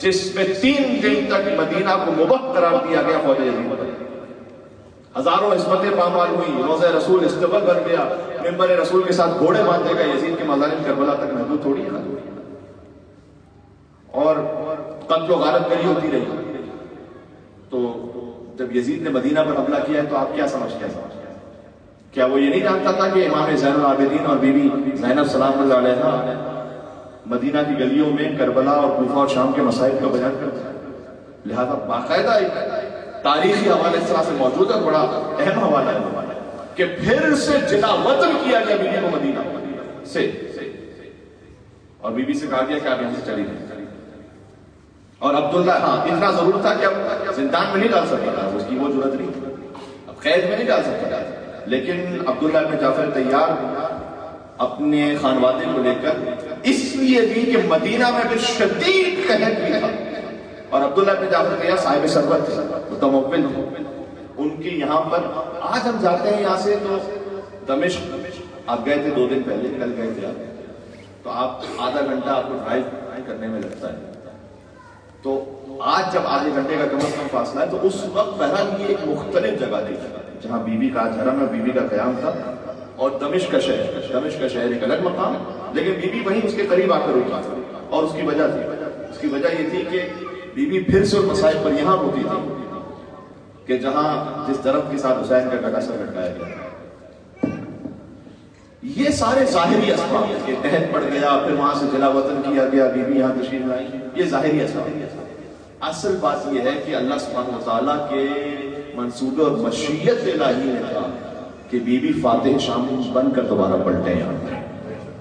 جس میں 3 دن تک مدینہ کو مباح قرار دیا گیا فوج یزید پر، ہزاروں عصمتیں پامال ہوئی، روضہ رسول استقبال بن گیا، ممبر رسول کے ساتھ گھوڑے باندھے گئے، یزید کے مظالم کربلا تک محدود تھوڑی ہے اور قتل و غارت گری ہوتی رہی۔ تو جب یزید نے مدینہ پر حملہ کیا ہے تو آپ کیا سمجھتے ہیں؟ کیا وہ یہ نہیں جانتا تھا کہ امام زین العابدین اور بی بی زینب سلام اللہ علیہ مدینہ کی گلیوں میں کربلا اور کوفہ اور شام کے مصائب کا بیان کرتے ہیں؟ لہذا باقاعدہ ایک تاریخی حوالے اس طرح سے موجود ہے، بڑا اہم حوالہ ہے کہ پھر سے جلا وطن کیا گیا بی بی کو مدینہ سے، اور بی بی سے کہا گیا کہ آپ یہاں سے چلی جائیں، اور عبداللہ ہاں اتنا ضرور تھا کہ اب زندان میں نہیں ڈال سکتا تھا، اس کی وہ جرات نہیں تھی، اب قید میں نہیں ڈال سکتا تھا، لیکن عبداللہ بن جعفر طیار اپنے خانوادے کو لے کر اس لیے بھی کہ مدینہ میں پھر شدید قحط بھی تھا، اور عبداللہ بن جعفر طیار صاحب ثروت تھے، متمول، ان کے یہاں پر آج ہم جاتے ہیں یہاں سے تو دمشق آپ گئے تھے 2 دن پہلے، کل گئے تھے آپ، تو آپ آدھا گھنٹہ آپ کو ڈرائیو کرنے میں لگتا ہے، تو آج جب آدھے گھنٹے کا کم از کم فاصلہ ہے تو اس وقت بہرحال یہ ایک مختلف جگہ تھی جہاں بی بی کا حرم میں بی بی کا قیام تھا، اور دمشق کا شہر ایک الگ مقام، لیکن بی بی وہیں اس کے قریب آ کر رکی، اور اس کی وجہ تھی، اس کی وجہ یہ تھی کہ بی بی پھر سے مسائل پر یہاں ہوتی تھی کہ جہاں جس درخت کے ساتھ حسین کا گٹا سر لٹکایا گیا۔ یہ سارے ظاہری اسباب کہ قحط پڑ گیا، پھر وہاں سے جلا وطن کیا گیا، بی بی یہاں تشریف لائی، یہ ظاہری اسباب۔ اصل بات یہ ہے کہ اللہ سبحانہ وتعالیٰ کے منصوبے اور مشیت الہی نے کہا کہ بی بی فاتح شام بن کر دوبارہ پلٹے یہاں،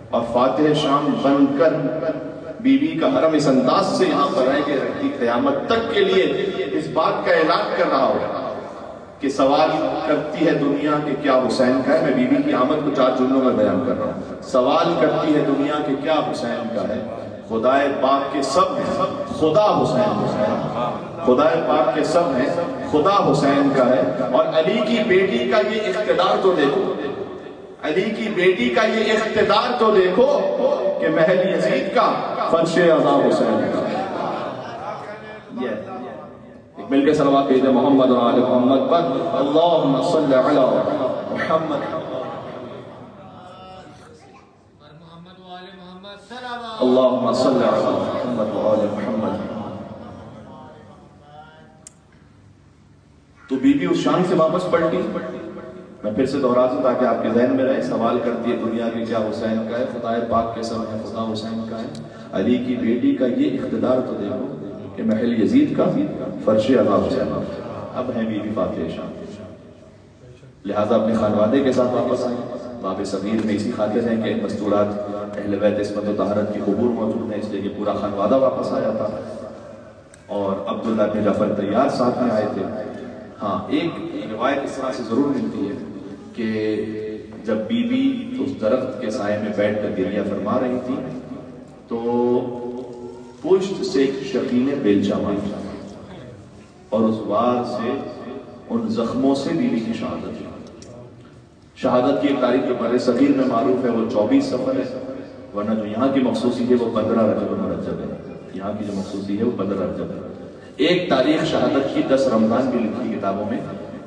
اور فاتح شام بن کر بی بی کا حرم اس انداز سے یہاں پر رہ کے رکھتی قیامت تک کے لیے اس بات کا اعلان کر رہا ہو کہ سوال کرتی ہے دنیا کہ کیا حسین کا ہے۔ میں بی بی کی آمد کو 4 جملوں میں بیان کر رہا ہوں۔ سوال کرتی ہے دنیا کہ کیا حسین کا ہے، خدائے پاک کے سب ہیں، خدا حسین، خدائے پاک کے سب ہیں، خدا حسین کا ہے، اور علی کی بیٹی کا یہ اقتدار تو دیکھو، علی کی بیٹی کا یہ اقتدار تو دیکھو کہ محل یزید کا فرش عزا حسین کا۔ ایک مل کے صلوات بھیجیں محمد و آل محمد پر، اللہم صلی علی محمد، اللہم صلی علی محمد و آل محمد۔ تو بی بی اس شان سے واپس پلٹی، میں پھر سے دہرا دوں تاکہ آپ کے ذہن میں رہے، سوال کرتی ہے دنیا کی کیا حسین کا ہے، خدائے پاک کے سب ہے، خدا حسین کا ہے، علی کی بیٹی کا یہ اقتدار تو دیکھو کہ محل یزید کا فرش عزا حسین۔ اب ہیں بی بی فاتح شام، لہٰذا اپنے خانوادے کے ساتھ واپس آئیں۔ باب صغیر میں اسی خاطر ہیں کہ مستورات اہل بیت عصمت و طہارت کی قبور موجود ہیں، اس لیے کہ پورا خانوادہ واپس آیا تھا، اور عبداللہ بن جعفر طیار ساتھ میں آئے تھے۔ ہاں ایک روایت اس طرح سے ضرور ملتی ہے کہ جب بی بی اس درخت کے سائے میں بیٹھ کر گریہ فرما رہی تھی تو پشت سے ایک شقی نے بیلچہ مارا، اور اس وار سے ان زخموں سے بی بی کی شہادت ہوئی۔ شہادت کی ایک تاریخ جو بر صغیر میں معروف ہے وہ 24 سفر ہے، ورنہ جو یہاں کی مخصوصی ہے وہ 15 رجب المرجب ہے. یہاں کی جو مخصوصی ہے وہ 15 رجب ہے. ایک تاریخ شہادت کی 10 رمضان بھی لکھی کتابوں میں.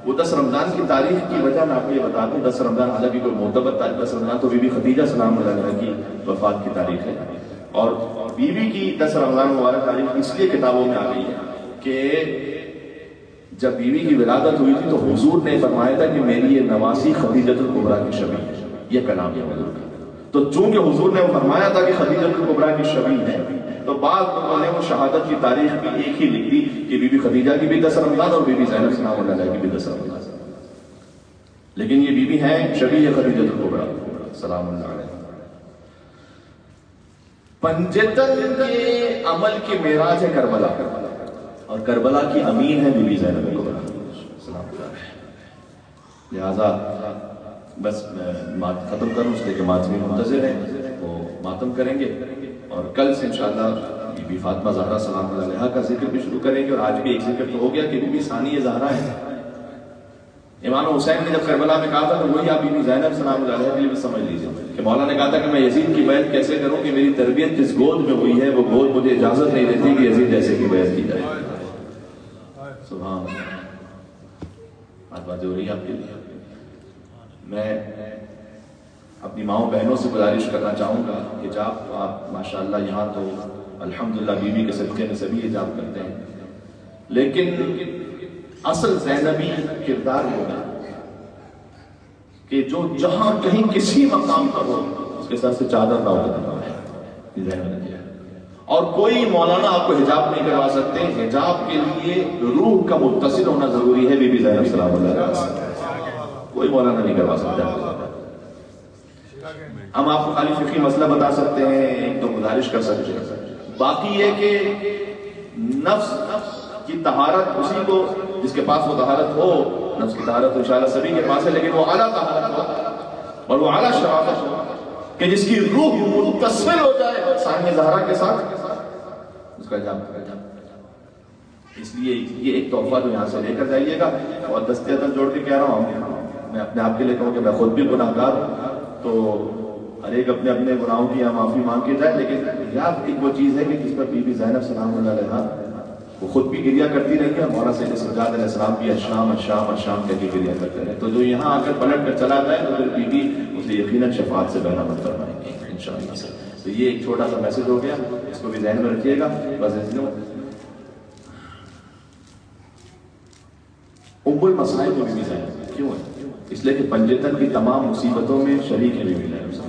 وہ 10 رمضان کی تاریخ کی وجہ میں آپ کو یہ بتا دوں. 10 رمضان حالانکہ کوئی معتبر تاریخ، 10 رمضان تو بی بی خدیجہ سلام اللہ علیہا کی وفات کی تاریخ ہے، اور بی بی کی 10 رمضان مبارک تاریخ اس لیے کتابوں میں آ گئی ہے کہ جب بیوی کی ولادت ہوئی تھی تو حضور نے فرمایا تھا کہ میری یہ نواسی خدیجۃ الکبریٰ کی شبیہ ہے. یہ کلام ہے حضور کا. تو چونکہ حضور نے فرمایا تھا کہ خدیجۃ الکبریٰ کی شبیہ ہے، تو بعض لوگوں نے وہ شہادت کی تاریخ بھی ایک ہی لکھ دی کہ بی بی خدیجہ کی بھی 10 رمضان اور بی بی زینب سلام اللہ علیہا کی بھی 10 رمضان. لیکن یہ بی بی ہیں شبیہ خدیجۃ الکبریٰ سلام اللہ علیہا. پنجتن کے عمل کی معراج ہے کربلا، اور کربلا کی امین ہے بی بی زینب الکبریٰ سلام اللہ علیہا. لہذا بس ختم کروں اس لیے کہ ماتمی منتظر ہیں، وہ ماتم کریں گے، اور کل سے انشاءاللہ بی بی فاطمہ زہرا سلام اللہ علیہا کا ذکر بھی شروع کریں گے. اور آج بھی ایک ذکر تو ہو گیا کہ بی بی ثانیہ زہرا ہے. امام حسین نے جب کربلا میں کہا تھا تو وہی آپ بی بی زینب سلام اللہ علیہا کے لیے بھی سمجھ لیجیے کہ مولا نے کہا تھا کہ میں یزید کی بیعت کیسے کروں کہ میری تربیت جس گود میں ہوئی ہے وہ گود مجھے اجازت نہیں دیتی کہ یزید جیسے کی بیعت کی جائے. سبحان بات ہو رہی ہے آپ کے لیے. میں اپنی ماؤں بہنوں سے گزارش کرنا چاہوں گا کہ حجاب آپ ماشاءاللہ یہاں تو الحمدللہ بیوی کے صدقے میں سبھی حجاب کرتے ہیں، لیکن اصل زینبی کردار ہوگا کہ جو جہاں کہیں کسی مقام پر ہو اس کے سر سے چادر نہ ہوتا. اور کوئی مولانا آپ کو حجاب نہیں کروا سکتے. حجاب کے لیے روح کا متصل ہونا ضروری ہے. بی بی زینب سلام اللہ علیہا کوئی مولانا نہیں کروا سکتا. ہم آپ کو خالی فقہی مسئلہ بتا سکتے ہیں، ایک تو گزارش کر سکتے ہیں. باقی یہ کہ نفس کی طہارت اسی کو جس کے پاس وہ طہارت ہو، نفس کی طہارت تو انشاءاللہ سبھی کے پاس ہے، لیکن وہ اعلیٰ طہارت ہو اور وہ اعلیٰ شرافت ہو کہ جس کی روح متصل ہو جائے ثانیہ زہرا کے ساتھ، اس کا حجاب کرے. اس لیے یہ ایک تحفہ جو یہاں سے لے کر جائیے گا. اور دستے عدل جوڑ کے کہہ رہا ہوں، میں اپنے آپ کے لیے کہوں کہ میں خود بھی گناہگار ہوں، تو ہر ایک اپنے اپنے گناہوں کی معافی مانگ کے جائے. لیکن حجاب ایک وہ چیز ہے کہ جس پر بی بی زینب سلام اللہ علیہا وہ خود بھی گریہ کرتی رہی ہے. مولا سید سجاد علیہ السلام بھی اشام اشام اشام کہہ کے گریہ کرتے رہے. تو جو یہاں آ کر پلٹ کر چلا جائے تو پھر بی بی اسے یقیناً شفاعت سے بہرا مت فرمائیں گے انشاءاللہ. تو یہ ایک چھوٹا سا میسج ہو گیا، اس کو بھی ذہن میں رکھیے گا. بس ام المصائب بی بی زینب کیوں ہے؟ اس لیے کہ پنجتن کی تمام مصیبتوں میں شریک ہے بی بی زینب.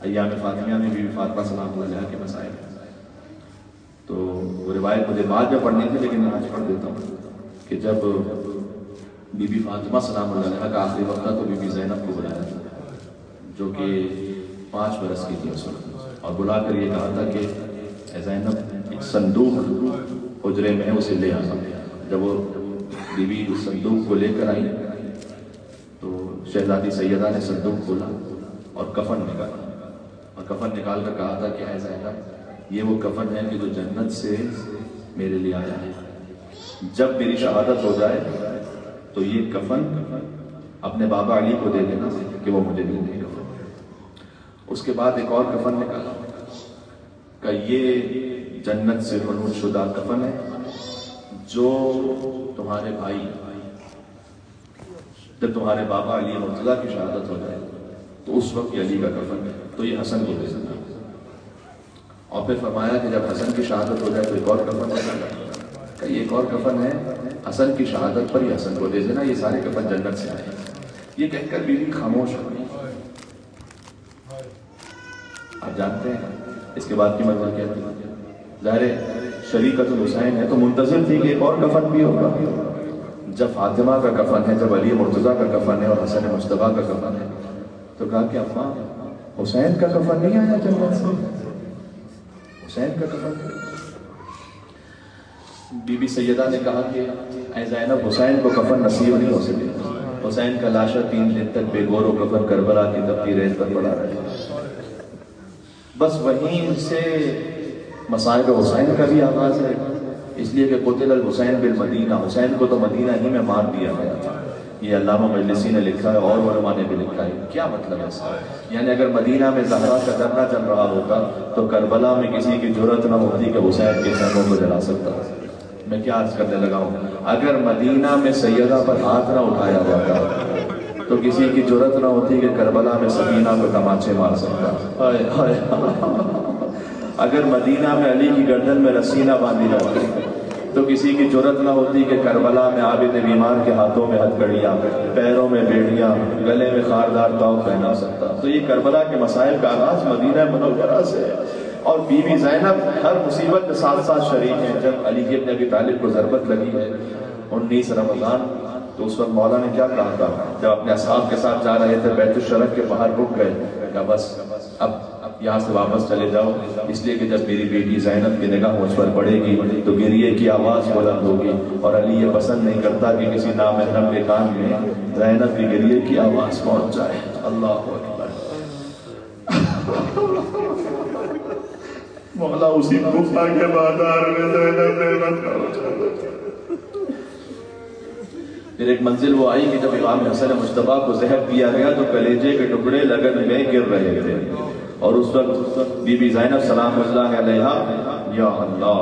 ایام فاطمیہ میں بی بی فاطمہ سلام اللہ علیہا کے مسائل ہیں. تو وہ روایت مجھے بعد میں پڑھنی تھی لیکن میں آج پڑھ دیتا ہوں کہ جب بی بی فاطمہ سلام اللہ علیہا کا آخری وقت تھا تو بی بی زینب کو بلایا تھا جو کہ 5 برس کی تھی اس وقت، اور بلا کر یہ کہا تھا کہ اے زینب ایک صندوق حجرے میں ہے اسے لے آنا. جب وہ بی بی اس صندوق کو لے کر آئی تو شہزادی سیدہ نے صندوق کھولا اور کفن نکالا، اور کفن نکال کر کہا تھا کہ اے زینب یہ وہ کفن ہے کہ جو جنت سے میرے لیے آیا ہے. جب میری شہادت ہو جائے تو یہ کفن اپنے بابا علی کو دے دینا کہ وہ مجھے دے دے کفن. اس کے بعد ایک اور کفن نکالا کہ یہ جنت سے منور شدہ کفن ہے جو تمہارے بھائی جب تمہارے بابا علی مرتضیٰ کی شہادت ہو جائے تو اس وقت یہ علی کا کفن ہے تو یہ حسن کو دے دینا. اور پھر فرمایا کہ جب حسن کی شہادت ہو جائے تو ایک اور کفن ہے کہ یہ ایک اور کفن ہے حسن کی شہادت پر یہ حسن کو دے دینا، یہ سارے کفن جنت سے آئے. یہ کہہ کر بیوی خاموش ہو گئی. آپ جانتے ہیں اس کے بعد کی مرضی کیا تھی؟ ظاہر شریکت الحسین ہے تو منتظر تھی کہ ایک اور کفن بھی ہوگا. جب فاطمہ کا کفن ہے، جب علی مرتضیٰ کا کفن ہے اور حسن مصطفیٰ کا کفن ہے تو کہا کہ اماں حسین کا کفن نہیں آیا جنت سے؟ حسین کا کفن. بی بی سیدہ نے کہا کہ اے زینب حسین کو کفن نصیب نہیں ہو سکے. حسین کا لاشا 3 دن تک بے گور و کفن کربلا کی تپتی ریت پر پڑا رہے. بس وہیں سے مصائب حسین کا بھی آغاز ہے، اس لیے کہ قتل الحسین بالمدینہ، حسین کو تو مدینہ ہی میں مار دیا گیا تھا. یہ علامہ مجلسی نے لکھا ہے اور علماء نے بھی لکھا ہے. کیا مطلب ہے اس کا؟ یعنی اگر مدینہ میں زہرا کا جلنا چل رہا ہوتا تو کربلا میں کسی کی جرأت نہ ہوتی کہ حسین کے خیموں کو جلا سکتا. میں کیا عرض کرنے لگا ہوں؟ اگر مدینہ میں سیدہ پر ہاتھ نہ اٹھایا جاتا تو کسی کی جرأت نہ ہوتی کہ کربلا میں سکینہ کو تماچے مار سکتا. اگر مدینہ میں علی کی گردن میں رسی نہ باندھی جاتی تو کسی کی جرأت نہ ہوتی کہ کربلا میں عابد بیمار کے ہاتھوں میں ہتھکڑیاں، پیروں میں بیڑیاں، گلے میں خاردار تاؤ پہنا سکتا. تو یہ کربلا کے مسائل کا آغاز مدینہ منورہ سے ہے. اور بی بی زینب ہر مصیبت میں ساتھ ساتھ شریک ہیں. جب علی ابن ابی طالب کو ضربت لگی ہے 19 رمضان، تو اس وقت مولا نے کیا کہا تھا؟ جب اپنے اصحاب کے ساتھ جا رہے تھے بیت الشرف کے باہر رک گئے، کہا بس اب یہاں سے واپس چلے جاؤ، اس لیے کہ جب میری بیٹی زینب کی نگاہ مجھ پر پڑے گی تو گریے کی آواز بلند ہوگی، اور علی یہ پسند نہیں کرتا کہ کسی نامحرم کے کان میں زینب کی گریے کی آواز پہنچ جائے. اللہ اکبر. مولا اسی کوفہ کے بازار میں زینب نعمت کا اچھا. پھر ایک منزل وہ آئی کہ جب امام حسن مجتبیٰ کو زہر دیا گیا تو کلیجے کے ٹکڑے لگن میں گر رہے تھے، اور اس وقت بی بی زینب سلام اللہ علیہا یا اللہ.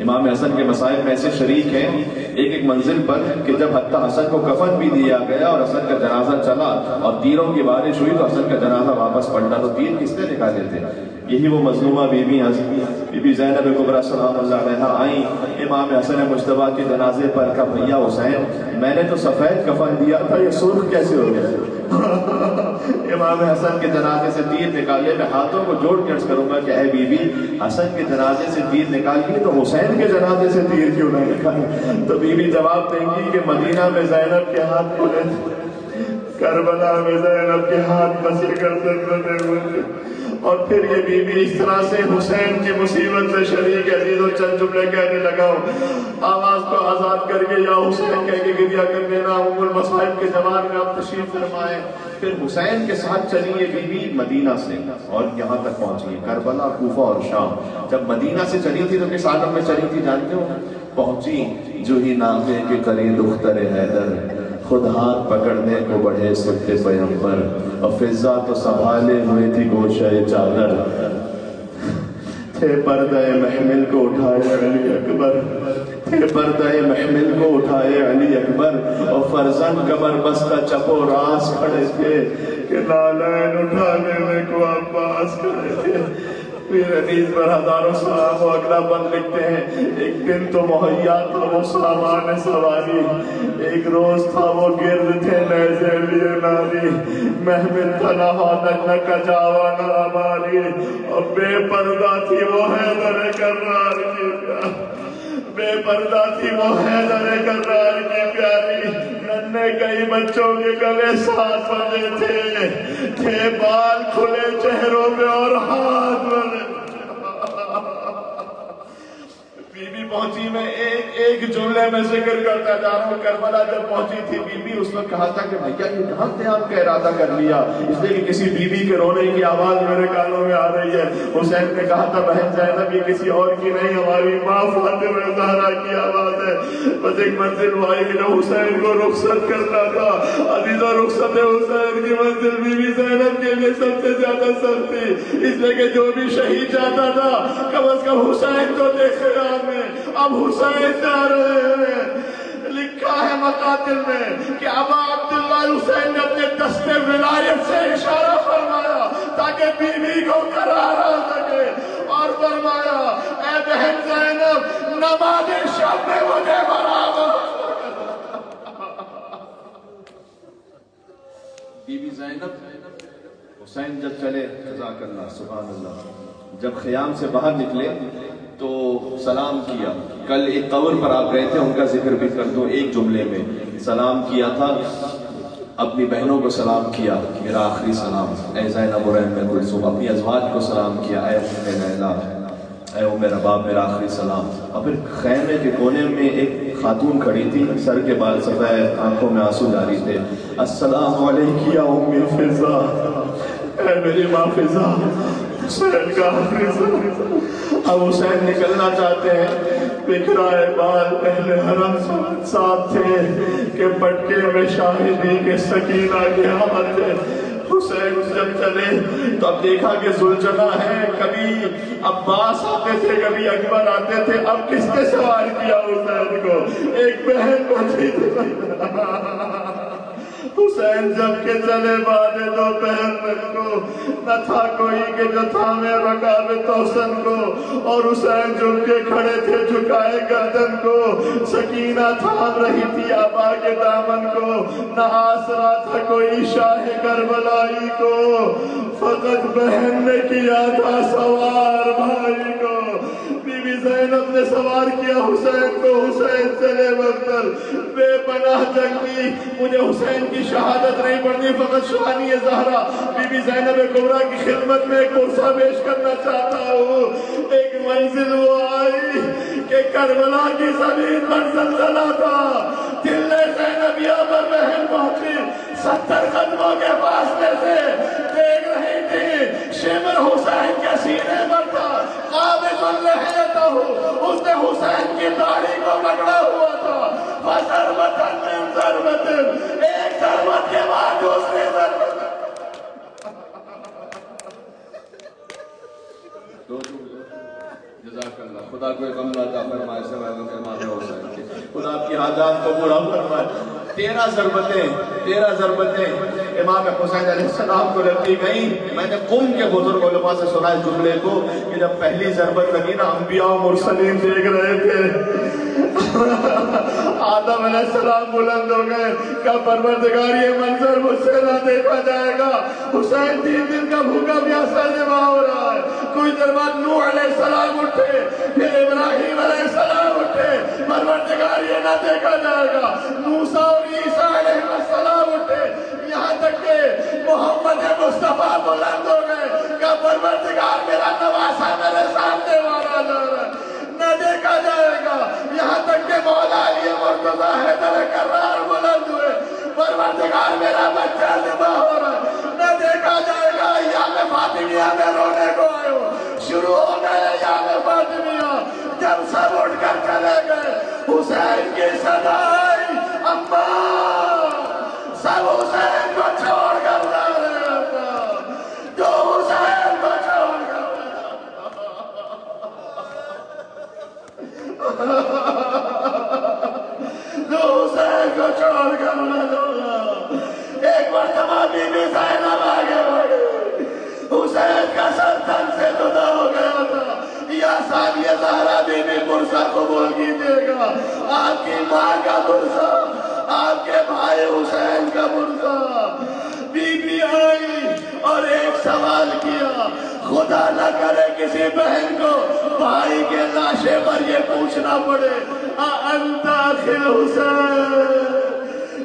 امام حسن کے مسائل میں ایسے شریک ہیں ایک منزل پر کہ جب حتیٰ حسن کو کفن بھی دیا گیا اور حسن کا جنازہ چلا اور تیروں کی بارش ہوئی تو حسن کا جنازہ واپس پلٹا تو تیر کس نے نکالے تھے؟ یہی وہ مظلومہ بی بی زینب کبریٰ سلام اللہ علیہا آئیں امام حسن مجتبیٰ کے جنازے پر. کہا بھیا حسین میں نے تو سفید کفن دیا تھا، یہ سرخ کیسے ہو گیا؟ امام حسن کے جنازے سے تیر نکالے. میں ہاتھوں کو جوڑ کے عرض کروں گا کہ اے بی بی حسن کے جنازے سے تیر نکالی تو حسین کے جنازے سے تیر کیوں نہ نکالی؟ تو بی بی جواب دیں گی کہ مدینہ میں زینب کے ہاتھ کھلے تھے، کربلا میں زینب کے ہاتھ مسل کر سکتے ہوئے. اور پھر یہ بی بی اس طرح سے حسین کی مصیبت سے شریک ہے. عزیز و چند جملے کہنے لگا ہوں، آواز کو آزاد کر کے یا حسین کہہ کے گریہ کر دینا. ام المصائب کے زمان میں آپ تشریف فرمائیں. پھر حسین کے ساتھ چلی یہ بی بی مدینہ سے اور یہاں تک پہنچی کربلا، کوفہ اور شام. جب مدینہ سے چلی تھی تو کس عالم میں چلی تھی جانتے ہو؟ پہنچی جو ہی نامے کے کرے دختر حیدر، خود ہاتھ پکڑنے کو بڑھے سبت پیغمبر، اور فضا تو سنبھالے ہوئے تھی گوشہ چادر. تھے پردہ محمل کو اٹھائے علی اکبر، تھے پردہ محمل کو اٹھائے علی اکبر، اور فرزند کمر بستہ چپ و راست کھڑے تھے کہ نالین اٹھانے میں کو عباس کھڑے تھے. پھر حدیث پر ہزاروں سلام و اگلا بند لکھتے ہیں، ایک دن تو مہیا تھا وہ سامان سواری، ایک روز تھا وہ گرد تھے نیزے لیے ناری، محمل تھا نہ ہانک نہ کجاوا نہ ہماری، اور بے پردہ تھی وہ حیدر کرار کی پیاری، بے پردہ تھی وہ حیدر کرار کی پیاری. ننے کئی بچوں کے گلے 7 بجے تھے بال کھلے چہروں میں اور ہاتھ بنے. بی بی پہنچی، میں ایک جملے میں ذکر کرتا جا رہا ہوں. کربلا جب پہنچی تھی بی بی اس وقت کہا تھا کہ بھیا یہ کہاں قیام کا ارادہ کر لیا، اس لیے کہ کسی بی بی کے رونے کی آواز میرے کانوں میں آ رہی ہے. حسین نے کہا تھا بہن زینب یہ کسی اور کی نہیں ہماری ماں فاطمہ زہرا کی آواز ہے. بس ایک منزل وہ آئی کہ جب حسین کو رخصت کرنا تھا. عزیزہ رخصت حسین کی منزل بی بی زینب کے لیے سب سے زیادہ سخت تھی، اس لیے کہ جو بھی شہید جاتا تھا کم از کم حسین کو دیکھے میں. اب حسین جا رہے ہیں. لکھا ہے مقاتل میں کہ ابا عبداللہ حسین نے اپنے دست ولایت سے اشارہ فرمایا تاکہ بی بی کو قرار آ سکے، اور فرمایا اے بہن زینب نماز شب میں مجھے برابر. بی بی زینب حسین جب چلے جزاک اللہ سبحان اللہ، جب خیام سے باہر نکلے تو سلام کیا. کل ایک قبر پر آپ گئے تھے، ان کا ذکر بھی کر دو. ایک جملے میں سلام کیا تھا، اپنی بہنوں کو سلام کیا میرا آخری سلام، اے زینب اور ام کلثوم. اپنی ازواج کو سلام کیا، اے ام لیلا اے ام رباب میرا آخری سلام. اور پھر خیمے کے کونے میں ایک خاتون کھڑی تھی، سر کے بال سفید، آنکھوں میں آنسو جاری تھے. السلام علیکم یا ام فضا، اے میری ماں فضا. حسین کا آخری سلام. اب حسین نکلنا چاہتے ہیں بکھرائے بال اہل حرم صاحب تھے کہ پٹکے میں شاہدی کے سکینہ کے حمل تھے. حسین جب چلے تو اب دیکھا کہ ذوالجناح ہے، کبھی عباس آتے تھے کبھی اکبر آتے تھے، اب کس نے سوار کیا حسین کو؟ ایک بہن بچی تھی. حسین جب کے چلے بعد دوپہر کو نہ تھا کوئی کہ جو تھامے رکاب توسن کو، اور حسین جھک کے کھڑے تھے جھکائے گردن کو. سکینہ تھام رہی تھی ابا کے دامن کو، نہ آسرا تھا کوئی شاہ کربلائی کو، فقط بہن نے کیا تھا سوار بھائی کو. بی بی زینب نے سوار کیا حسین کو. حسین چلے مقتل بے پناہ جنگی. مجھے حسین کی شہادت نہیں پڑھنی، فقط شانی زہرا بی بی زینب کبریٰ کی خدمت میں ایک قرصہ پیش کرنا چاہتا ہوں. ایک منزل وہ آئی کہ کربلا کی زمین پر زلزلہ تھا، دل زینبیہ پر بہن پہنچی 70 قدموں کے فاصلے سے دیکھ رہی تھی. شمر حسین کے سینے پر تھا، قابض لحیتہ، اس نے حسین کی داڑھی کو پکڑا ہوا تھا. فضربتن من ضربتن، ایک ضربت کے بعد دوسری ضربت. جزاک اللہ. خدا کوئی غم عطا فرمائے سوائے امام حسین کے. خدا آپ کی حاجات کو پورا فرمائے. 13 ضربتیں امام حسین علیہ السلام کو لگی گئیں. میں نے قوم کے بزرگ علماء سے سنا اس جملے کو کہ جب پہلی ضربت لگی نا، انبیاء و مرسلین دیکھ رہے تھے. آدم علیہ السلام بلند ہو گئے، کہا پروردگار یہ منظر مجھ سے نہ دیکھا جائے گا. حسین 3 دن کا بھوکا پیاسا جمع ہو رہا ہے. کچھ دیر بعد نوح علیہ السلام اٹھے، پھر ابراہیم علیہ السلام اٹھے. پروردگار یہ نہ دیکھا جائے گا. موسیٰ اور عیسیٰ علیہ السلام اٹھے، یہاں تک کہ محمد مصطفیٰ بلند ہو گئے. کہا پروردگار میرا نواسا میرے سامنے مارا جا رہا ہے، نہ دیکھا جائے گا. یہاں تک کہ مولا علی مرتضیٰ حیدر کرار بلند ہوئے. پروردگار میرا بچہ ذبح ہو رہا ہے، نہ دیکھا جائے گا. ایام فاطمیہ میں رونے کو آئے ہو. شروع ہو گئے ایام فاطمیہ. جب سب اٹھ کر چلے گئے، حسین کی صدا آئی، اماں. سب حسین کو چھوڑ کر جا رہے ہیں، جو حسین کو چھوڑ کر جو حسین کو چھوڑ کر نہ جانا. ایک مرتبہ بی بی زینب آگے بڑھی. حسین کا سر تن سے جدا ہو گیا تھا. یا ثانیہ زہرا بی بی برسہ قبول کیجیے گا. آپ کی ماں کا برسہ، آپ کے بھائی حسین کا برسہ. بی بی آئی اور ایک سوال کیا، خدا نہ کرے کسی بہن کو بھائی کے لاشے پر یہ پوچھنا پڑے، انت اخی حسین،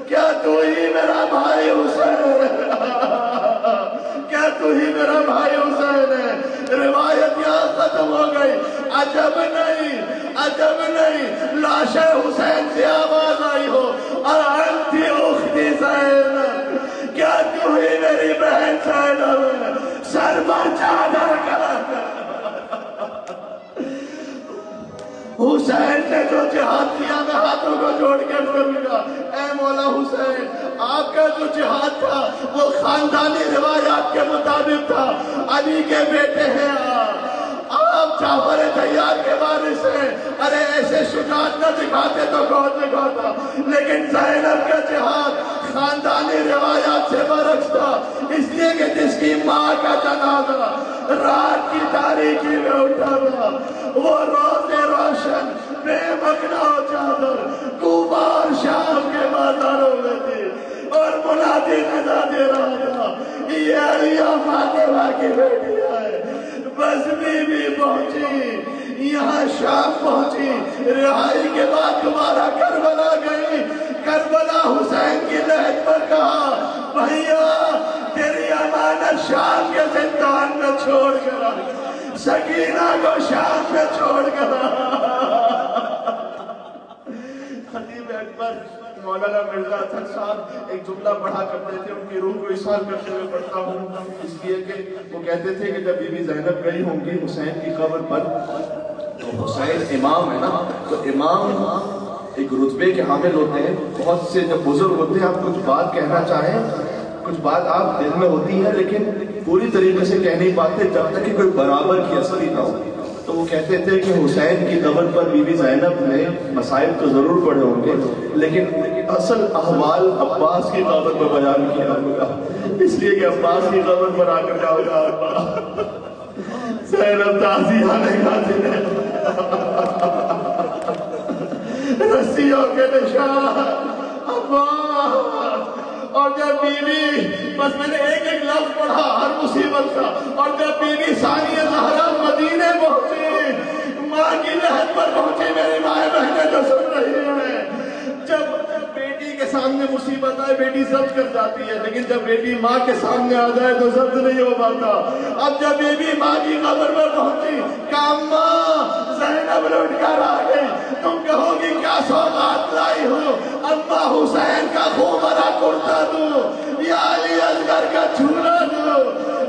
کیا تو ہی میرا بھائی حسین ہے؟ کیا تو ہی میرا بھائی حسین ہے؟ روایت یہاں ختم ہو گئی. عجب نہیں لاش حسین سے آواز آئی ہو، انتی اختی زینب، کیا تو ہی میری بہن زینب ہے؟ سر پر چادر کرا. حسین نے جو جہاد کیا میں ہاتھوں کو جوڑ کے کروں گا. اے مولا حسین، آپ کا جو جہاد تھا وہ خاندانی روایات کے مطابق تھا. علی کے بیٹے ہیں آپ جعفر طیار کے وارث ہیں. ارے ایسے شجاعت نہ دکھاتے تو کون دکھاتا. لیکن زینب کا جہاد خاندانی روایات سے برعکس تھا، اس لیے کہ جس کی ماں کا جنازہ رات کی تاریکی میں اٹھا تھا، وہ روز روشن بے مکنا چادر کوفہ اور شام کے بازاروں میں تھی اور منادی ندا دے رہا تھا، یہ علیہ فاطمہ کی بیٹی ہے. بس بی بی پہنچی، یہاں شام پہنچی. رہائی کے بعد دوبارہ کربلا گئی. کربلا حسین کی لہج پر کہا، بھائیا تیری امانت شام کے زندان میں چھوڑ کر آ، سکینہ کو شام میں چھوڑ کر آ. خطیب اکبر مولانا مرزا اطہر صاحب ایک جملہ پڑھا کرتے تھے، ان کی روح کو اصال کرتے ہوئے پڑھتا ہوں، اس لیے کہ وہ کہتے تھے کہ جب بی بی زینب گئی ہوں گی حسین کی قبر پر حسین امام ہے نا، تو امام ایک رتبے کے حامل ہوتے ہیں. بہت سے جب بزرگ ہوتے ہیں آپ کچھ بات کہنا چاہیں، کچھ بات آپ دل میں ہوتی ہے لیکن پوری طریقے سے کہہ نہیں پاتے جب تک کہ کوئی برابر کی اثر ہی نہ ہو. تو وہ کہتے تھے کہ حسین کی قبر پر بی بی زینب نے مسائل تو ضرور پڑھے ہوں گے لیکن اصل احوال عباس کی قبر پر بیان کیا ہوگا، اس لیے کہ عباس کی قبر پر آ کر کیا ہوگا زینب تازیہ نے قاتل ہے، رسیوں کے نشان عباس. اور جب بیوی، بس میں نے ایک لفظ پڑھا ہر مصیبت کا، اور جب بیوی ثانیہ زہرا مدینے پہنچی، ماں کی لہد پر پہنچی، میری مائیں بہنیں جو سن رہی ہیں، جب بیٹی کے سامنے مصیبت آئے بیٹی ضبط کر جاتی ہے، لیکن جب بیٹی ماں کے سامنے آ جائے تو ضبط نہیں ہو پاتا. اب جب بیوی ماں کی قبر پر پہنچی، کہا ماں زینب لوٹ کر آ گئی، تم کہو گی کیا سوغات لائی ہو؟ اماں حسین کا خوب بھرا کرتا دو یا علی اصغر کا جھولا دو.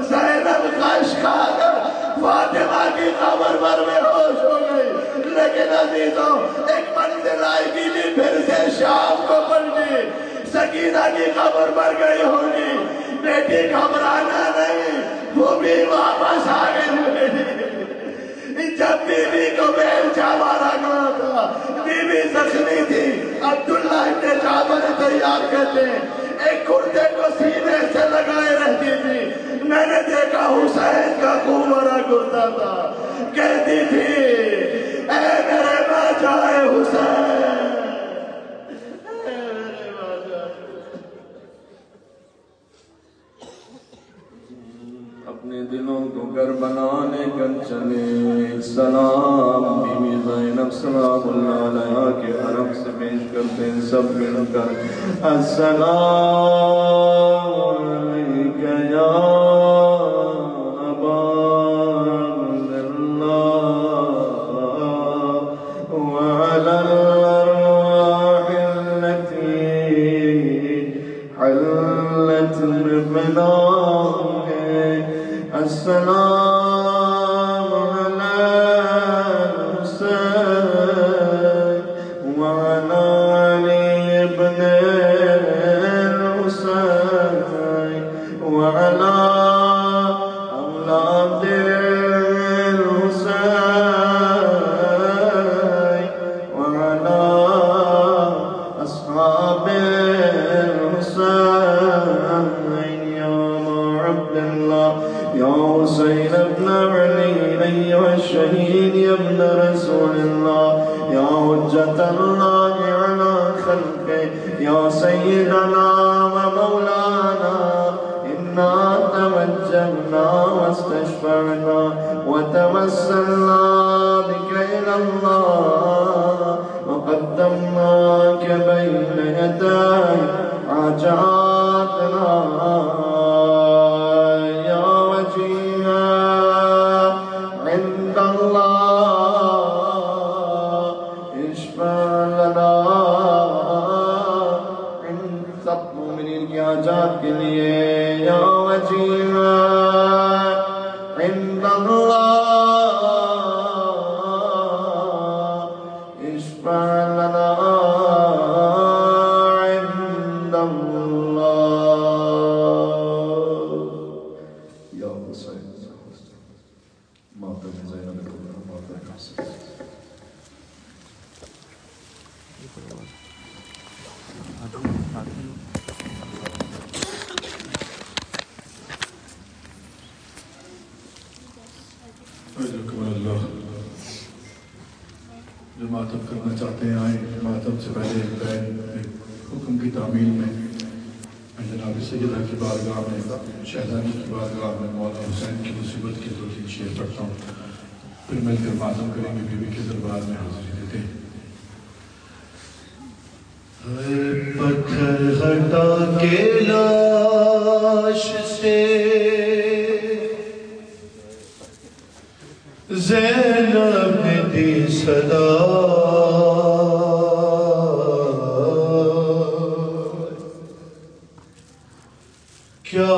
زینب خش کھا کر فاطمہ کی قبر پر بے ہوش ہو گئی. لیکن عزیزوں ایک منزل آئے گی بھی پھر سے شام کو پلٹی، سکینہ کی قبر پر گئی ہوگی، بیٹی گھبرانا نہیں، وہ بھی واپس آ گئی. جب بیوی کو بیلچہ مارا گیا تھا، بیوی زخمی تھی. عبداللہ ابن جعفر طیار کہتے ہیں ایک کرتے کو سینے سے لگائے رہتی تھی، میں نے دیکھا حسین کا خوب بڑا کرتا تھا. کہتی تھی اے میرے ماں جائے حسین، اپنے دلوں کو گھر بنانے کر چلے. سلام بی بی زینب سلام اللہ علیہ کے حرم سے پیش کرتے ہیں سب مل کر. السلام علیکہ یا ابا عبداللہ وعلی الارواح التي حلت ببنائه. السلام علی الحسین وعلی علی ابن الحسین وعلی اولاد الحسین وعلی اصحاب الحسین. یا عبداللہ یا حسین ابن علی ایوہ الشہید ابن رسول اللہ یا حجت اللہ علی خلقہ یا سیدنا و مولانا انا توجہنا واستشفعنا وتوسلنا بک الى اللہ وقدمناک بین یدائی حاجاتنا. کے لیے یا وجیہ عند اللہ اشفع لنا عند اللہ. یا حسین ماتم زینب کو ماتم حسین. جو ماتم کرنا چاہتے ہیں آئیں. ماتم سے پہلے ایک حکم کی تعمیل میں جناب سیدہ کی بارگاہ میں شہزادی کی بارگاہ میں مولا حسین کی مصیبت کے 2-3 شعر پڑھتا ہوں، پھر مل کر ماتم کریں گے، بیوی کے دربار میں حاضری دیتے ہیں. پتھر ہٹا کے لاش سے زینب نے دی صدا، کیا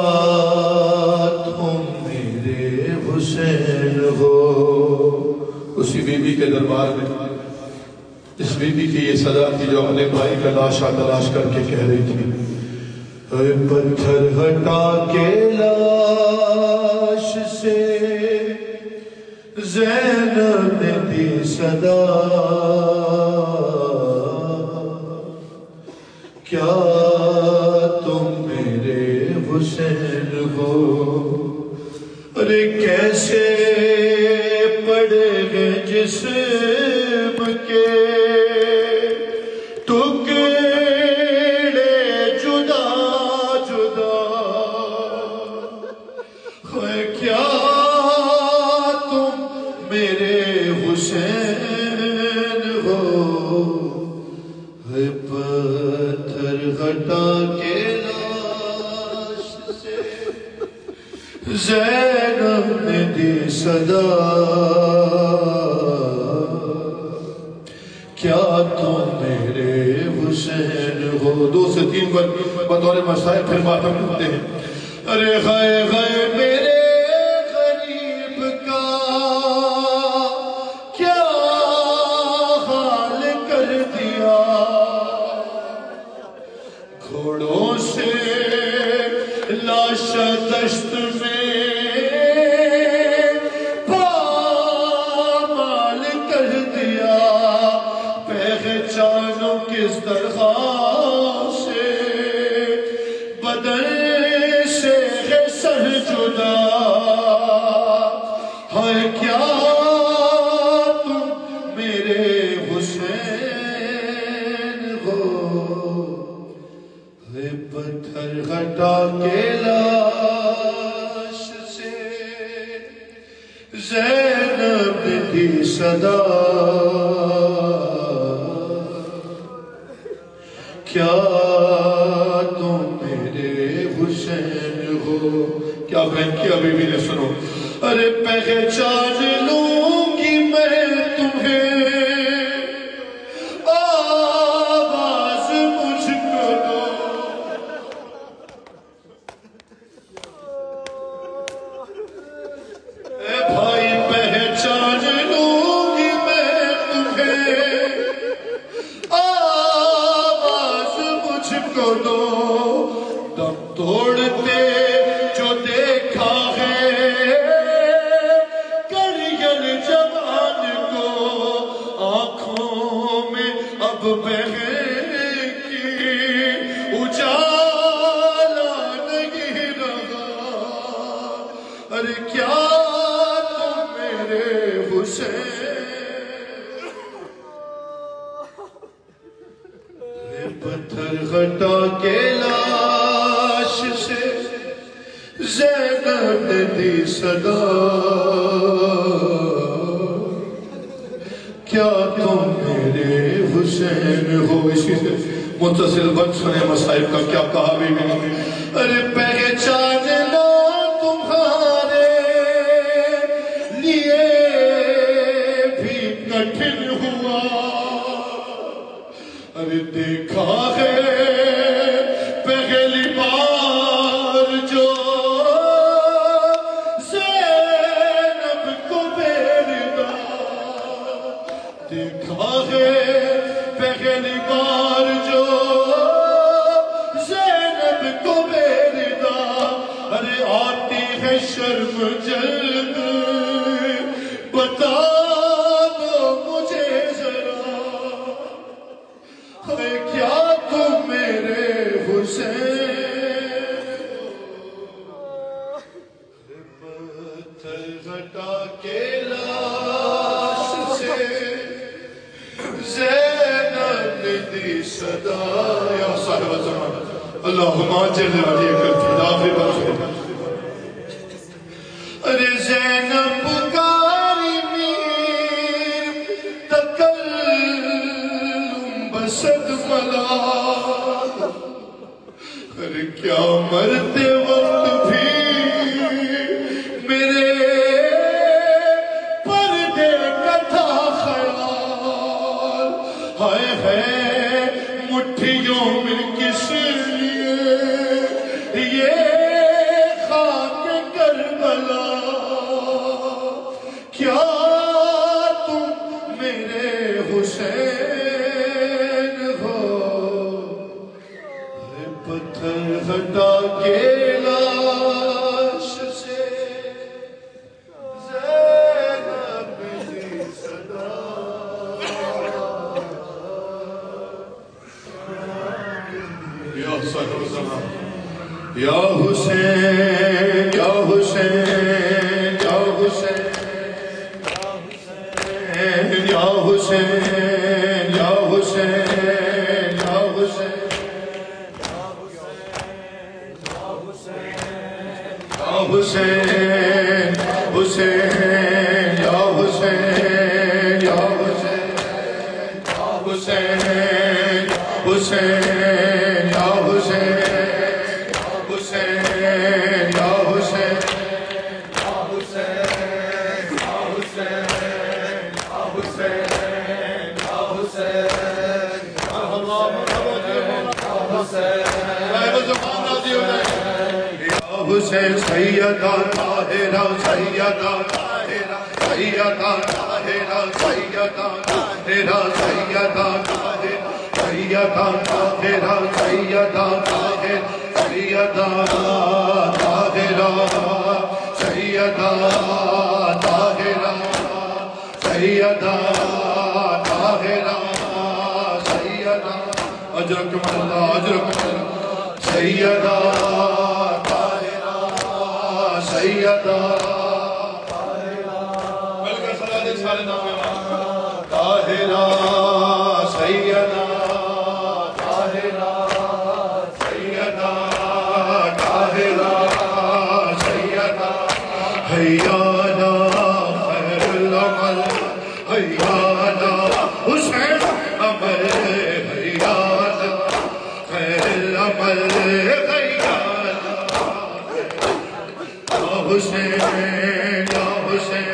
تم میرے حسین ہو اسی بیوی کے دربار میں اس بیوی کی یہ صدا تھی جو اپنے بھائی کا لاشا تلاش کر کے کہہ رہی تھی، اے پتھر ہٹا کے لاش سے زینب نے دی صدا، کیا تم میرے حسین ہو؟ ارے کیسے پڑے گئے جسم کے ٹکڑے جدا جدا، کیا تم میرے حسین ہو؟ پتھر ہٹا کے لاش سے زینب نے دی صدا، کیا تم میرے حسین ہو؟ 2 سے 3 بار بطور مسائل پھر ماتم کرتے ہیں. ارے غائے غائے میرے غریب کا کیا حال کر دیا، گھوڑوں سے لاشا دشت میں پامال کر دیا، پہچانوں کس طرح سے بدن سے ہے سر جدا، ہے کیا تم میرے حسین ہو؟ ہے پتھر ہٹا کے لاش سے زینب نے دی صدا، کیا تم میرے حسین ہو؟ کیا بہن کیا بیوی نے سنو، ارے پہچان لوں گی میں تمہیں، آواز مجھ کو دو، اے بھائی پہچان لوں گی میں تمہیں، آواز مجھ کو دو، دم توڑتے جو دیکھا ہے کریل جوان کو، آنکھوں میں اب بہن کی اجالا نہیں رہا، ارے کیا تم میرے حسین؟ پتھر ہٹا کے لاش سے زینب نے دی صدا، کیا تم میرے حسین ہو؟ اسی سے متصل بن سنے مصائب کا کیا کہا بھی میں، ارے پہچان لو تمہارے لیے بھی کٹھن ہوا، ارے دیکھا ہے پہلی بار جو زینب کو بیردہ، دیکھا ہے پہلی بار جو زینب کو بیردہ، ارے آتی ہے شرم جلد بتا دو مجھے ذرا، ہے کیا تم میرے حسین؟ پتھر ہٹا کے لاش سے زینب نے دی صدا، یا صاحب زمان اللہم جل وجہک الفدا فی بخشے، ارے زینب پکاری میر تکلم بسد ملال، ارے کیا مرتے وقت بھی میرے پردے کا تھا خیال، ہائے ہے مٹھیوں میں کس لیے یہ خاک کربلا، کیا تم ہٹا کے لاش سے زینب کی صدا یا صدر زمان یا حسین یا حسین یا حسین یا حسین یا حسین یا حسین حسین حسین یا حسین یا حسین حسین حسین یا حسین حسین یا حسین حسین سیدہ طاہرہ سیدہ طاہرہ سیدہ طاہرہ سیدہ طاہرہ سیدہ طاہرہ سیدہ طاہرہ سیدہ طاہرہ سیدہ طاہرہ سیدہ طاہرہ سیدہ طاہرہ سیدہ اجرکم اللہ اجرکم اللہ سیدہ سیدہ مل کر صلاة دے سارے نام طاہرہ سیدہ طاہرہ سیدہ طاہرہ سیدہ حیانہ خیر العمل حیانہ حسین عمل حیانہ خیر العمل حسین یا حسین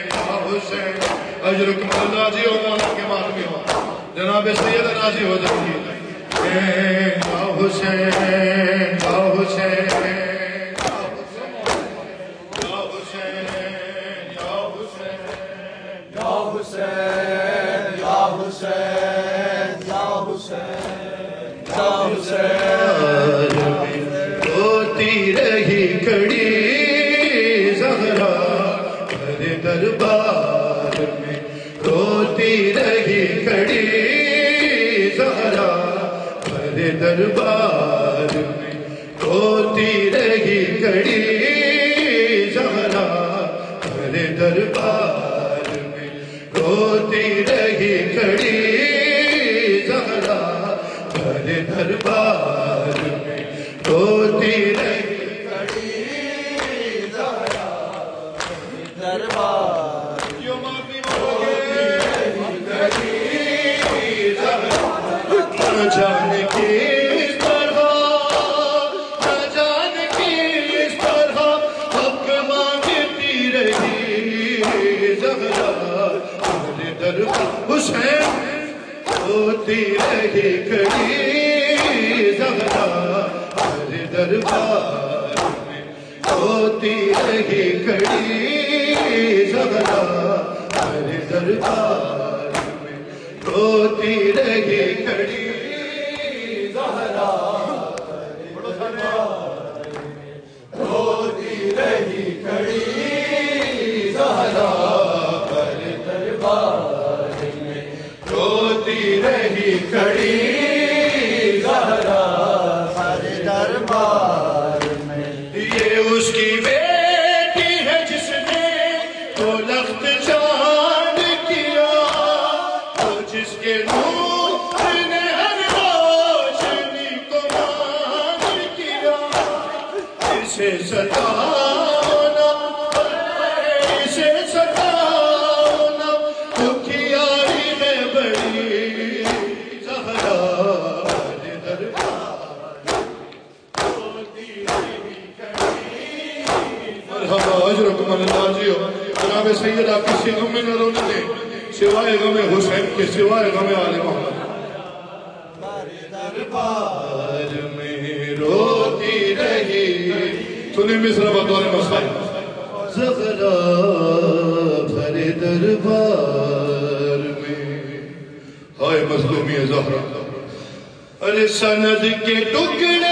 یا حسین اجرکم اللہ راضی ہو مولا کے بعد بھی ہو جناب سید راضی ہو جائیے یا حسین یا حسین یا حسین یا حسین یا حسین یا حسین یا حسین یا حسین ہوتی رہی کڑی دربار میں روتی رہی کھڑی زہرا میرے دربار میں روتی رہی کھڑی زہرا میرے دربار میں روتی رہی کھڑی زہرا میرے دربار میں روتی رہی جان کی اس طرح جان کی اس طرح حق مانگتی رہی زہرا میرے دربار حسین ہوتی رہی کھڑی زہرا میرے دربار میں ہوتی رہی کھڑی زہرا میرے دربار میں ہوتی رہی کھڑی ہوتی رہی کھڑی زہرا میرے دربار میں ہوتی رہی کھڑی زہرا میرے دربار میں یہ اس کی بیٹی ہے جس نے تو لخت جان کیا تو جس کے نور نے ہر روشنی کو مان کیا اسے ستانا اسے ستانا دکھیاری میں بڑی زہرا میرے دربار ہوتی رہی کھڑی مرحبا اجرکم اللہ جیو جناب سیدہ کسی غم میں نہ رونے دیں سوائے غم حسین کے سوائے غم آل محمد میرے دربار میں روتی رہی سنیں مصر بطور مسائل زہرا میرے دربار میں ہائے مظلومی زہرا ارے سند کے ٹکڑے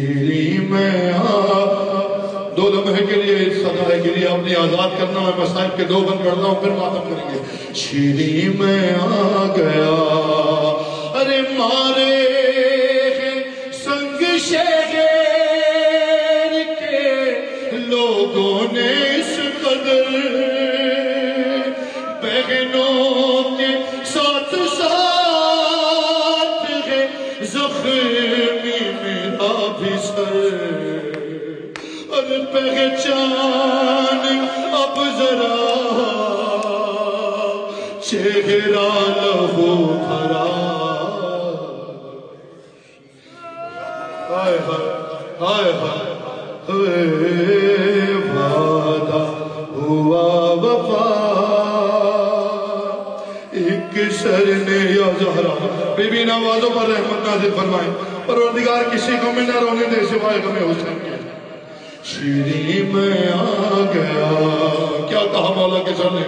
شیری میں دو لمحے کے لیے صدائے کے لیے اپنی آزاد کرنا ہے. مسائل کے 2 بند کرنا ہوں پھر ماتم کریں گے. شیری میں آ گیا ارے مارے سنگ شہر کے لوگوں نے اس قدر بہنوں کے ساتھ ساتھ ہے زخمی میرا بھی سر. اور پہچان اب ذرا چہرہ لہو بھرا. ہائے ہائے ہائے وعدہ ہوا وفا ایک سر نے یا زہرا. بی بی نوازوں پر رحمت نازل فرمائیں. پروردگار کسی کو میں نہ رونے دے سوائے ہمیں حسین کے. شیری میں آ گیا کیا کہا مولا کے سامنے.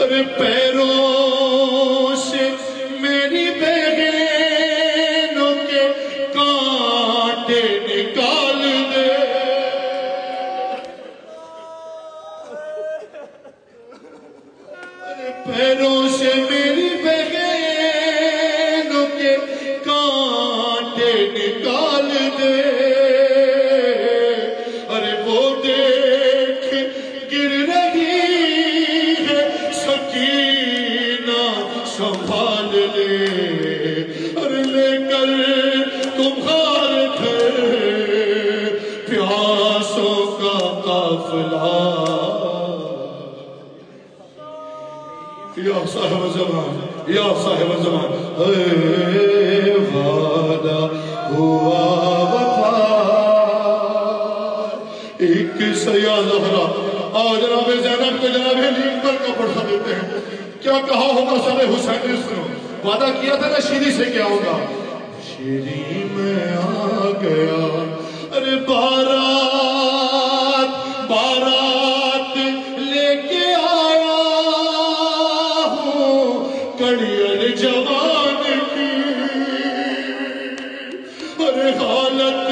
ارے پیروں سے میری بہنوں کے کانٹے نکال دے. ارے پیروں سے میری بہنوں کے کانٹے نکال دے. ارے وہ دیکھ گر رہی ہے سکینہ سنبھال لے. ارے لے کر تمہارے گھر پیاسوں کا قافلہ. یا صاحب زمان یا صاحب زمان اے وعدہ ہوا وفا ایک سیا زہرا. آج جناب زینب کو جناب حلیم پر کا پڑھا دیتے ہیں. کیا کہا ہوگا سر حسین نے سنو. وعدہ کیا تھا نا شیری سے کیا ہوگا. شیری میں آ گیا ارے بارات بارات لے کے آیا ہوں کڑیل جوان کی. ارے حالت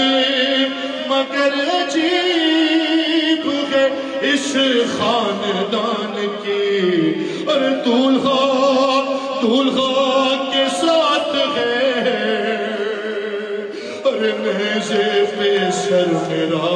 مگر عجیب ہے اس خاندان کی. ارے دولہا کے ساتھ ہے ارے نیزے پہ سر میرا.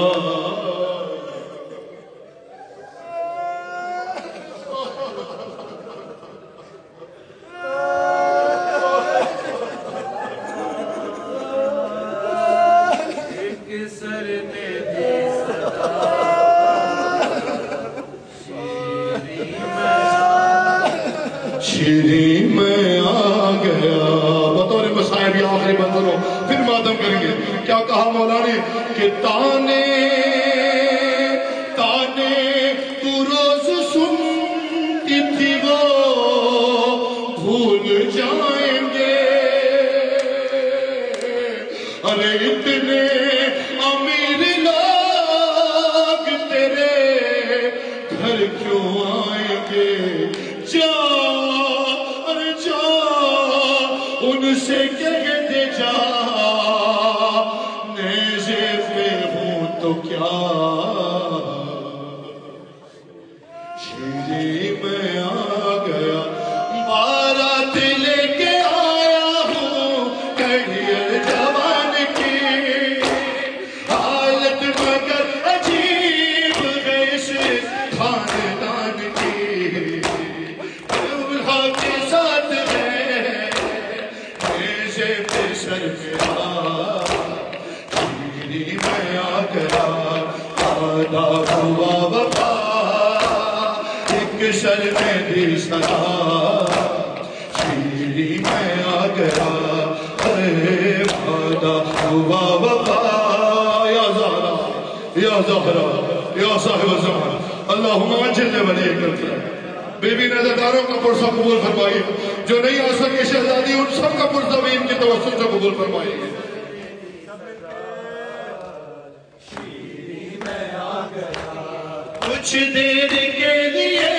شیری میں آ گیا بطور مصائب یا آخری بندروں پھر ماتم کریں گے. کیا کہا مولا نے کہ تانے تو روز سنتی تھی وہ بھول جائیں گے. ارے اتنے امیر لوگ تیرے گھر کیوں آئیں گے. ان سے کہہ دے جا نیزے پہ ہوں تو کیا. شیری میں آ گیا بارات لے کے آیا ہوں کڑیل جوان کی. حالت مگر عجیب ہے اس خاندان کی. دولہا کے ساتھ ہے نیزے پہ سر میرا. شیری میں آ گیا وعدہ ہوا وفا ایک سر میں بھی صدا. شیری میں آ گیا اے وعدہ ہوا وفا. یا زہرا یا زہرا یا صاحب زمان اللہم اجل ولی کرتا. بی بی نظرداروں کا پرسہ قبول فرمائیے. جو نہیں آ سکے شہزادی ان سب کا پرسہ بھی ان کی توسط سے قبول فرمائیے. شیری میں آ گیا کچھ دیر کے لیے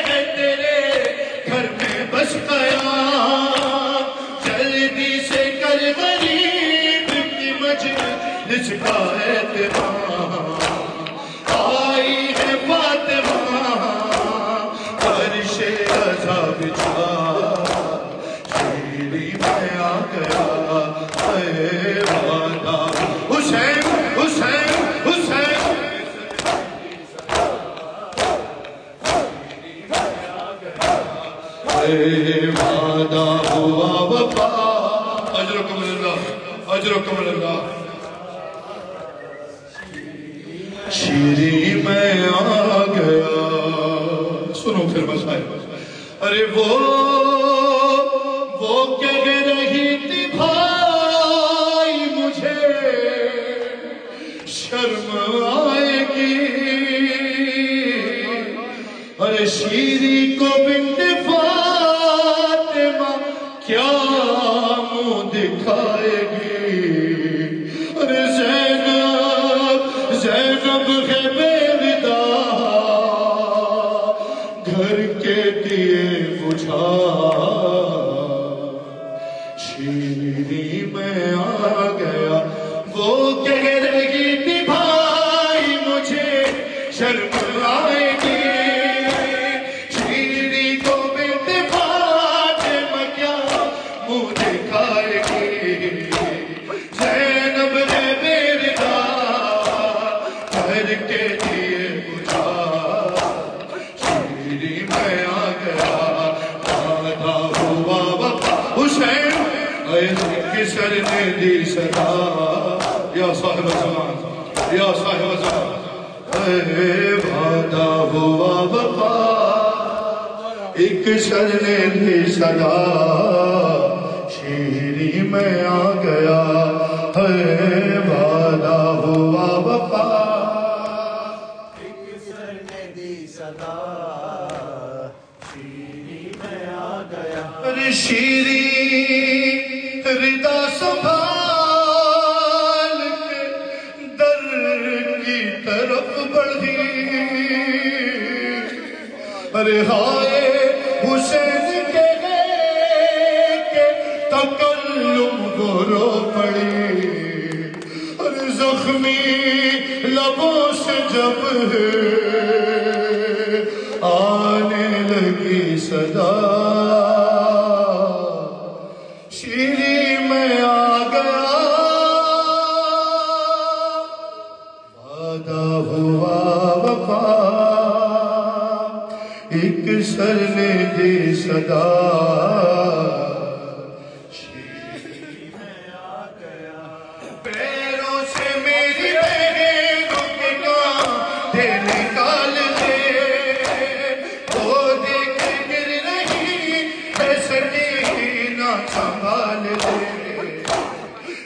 ہے تیرے گھر میں بس گیا. جلدی سے کر غریب کی مجلس کا آئی ہے فاطمہ فرش رضا بچھا شیری میں آ گیا اے وعدہ حسین حسین حسین اے وعدہ ہوا وفا اجرکم اللہ اجرکم اللہ شیری میں آ گیا سنو پھر مسائل ارے وہ کہہ رہی تھی بھائی مجھے شرم آئے گی ارے شیری کو بنت فاطمہ کیا منہ دکھائے گی ارے زینب ہے بے ودا گھر کے دیے بجھا شیری میں آ گیا وہ کہہ رہی تھی بھائی مجھے شرم آئے گی شیری کو بنت فاطمہ کیا منہ دکھائے گی زینب ہے بے ودا گھر کے دیے بجھا شیری میں آ گیا وعدہ ہوا وفا حسین کسر نے دی صدا یا صاحب زمان یا صاحب زمان اے وعدہ ہوا وفا ایک سر نے دی صدا شیری میں آ گیا اے وعدہ ہوا وفا ایک سر نے دی صدا شیری میں آ گیا ارے شیری ردا سنبھال کے در کی طرف بڑھی ارے ہائے حسین کے تکلم کو رو پڑی ارے زخمی لبوں سے جب آنے لگی صدا شیری میں آ گیا وعدہ ہوا وفا ایک سر نے دی صدا شیری میں آ گیا پیروں سے میری بہنوں کے کاندھے نکال دے وہ دیکھ گر رہی ہے سکینہ سنبھال دے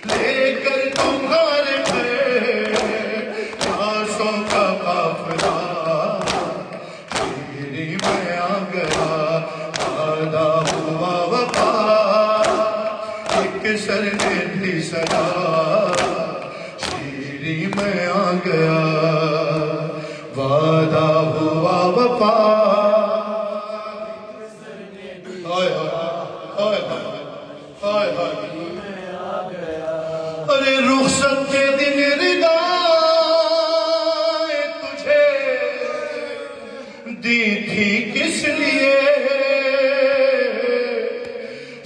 لے کر تمہارے پہ آسوں کا قافلہ شیری میں آ گیا وعدہ ہوا وفا ایک سر نے دی صدا شیری میں آ گیا وعدہ ہوا وفا ہائے ہائے ہائے ہائے ارے رخصت کے دن ردائیں تجھے دی تھی کس لیے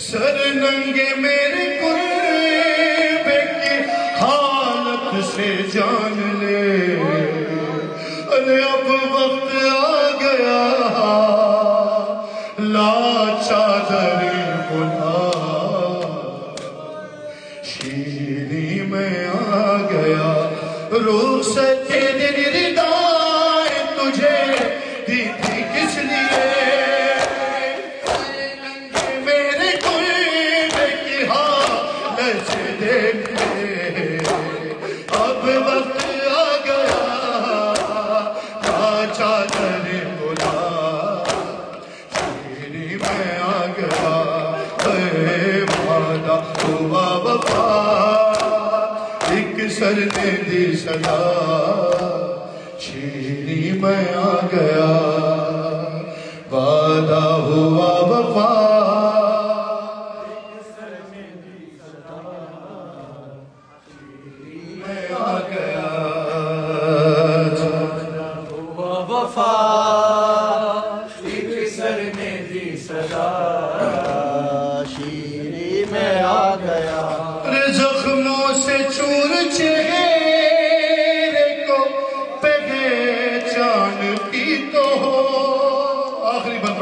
سر ننگے میرے قربے کی حالت سے جان لے ارے اب وقت آ گیا لا چادر بنا شیری میں آ گیا رخصت کے دن ردائیں تجھے دی تھی کس لیے میرے قربے کی حالت سے دیکھ لے اب وقت آ گیا لا چادر بنا شیری میں آ گیا اے وعدہ ہوا وفا ایک سر نے دی صدا شیری میں آ گیا وعدہ ہوا وفا میں آ گیا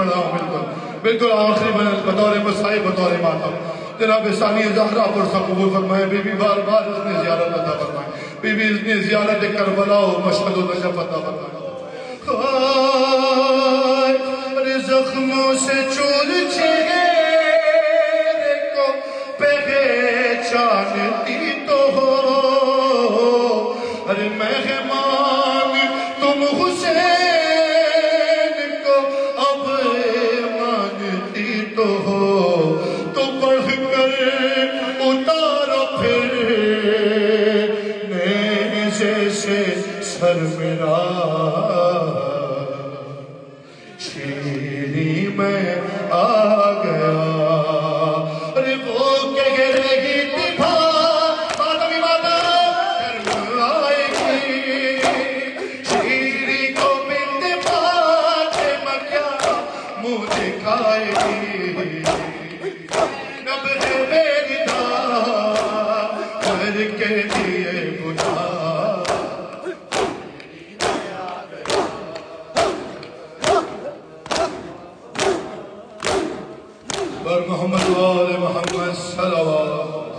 کھڑا ہوں بالکل آخری بطور مسائی بطور ماتم جناب ثانی زہرا پر سب قبول فرمائے بی بی بار بار اس نے زیارت عطا فرمائے بی بی اس نے زیارت کربلا و مشہد و نجف عطا فرمائے خواہ زخموں سے چول چہرے کو پہچانتی تو ہو ارے مہمان تم حسین کو اب مانتی تو ہو تو پڑھ کر اتارو پھر نیزے سے سر میرا شیری میں آ گیا ارے وہ کہہ رہی تھی فاطمی ماتا گھر آئے گی شیری کو بنت فاطمہ کیا منہ دکھائے گی اب ہے میری داد کر کے دیے بجھا محمد وآل محمد صلوات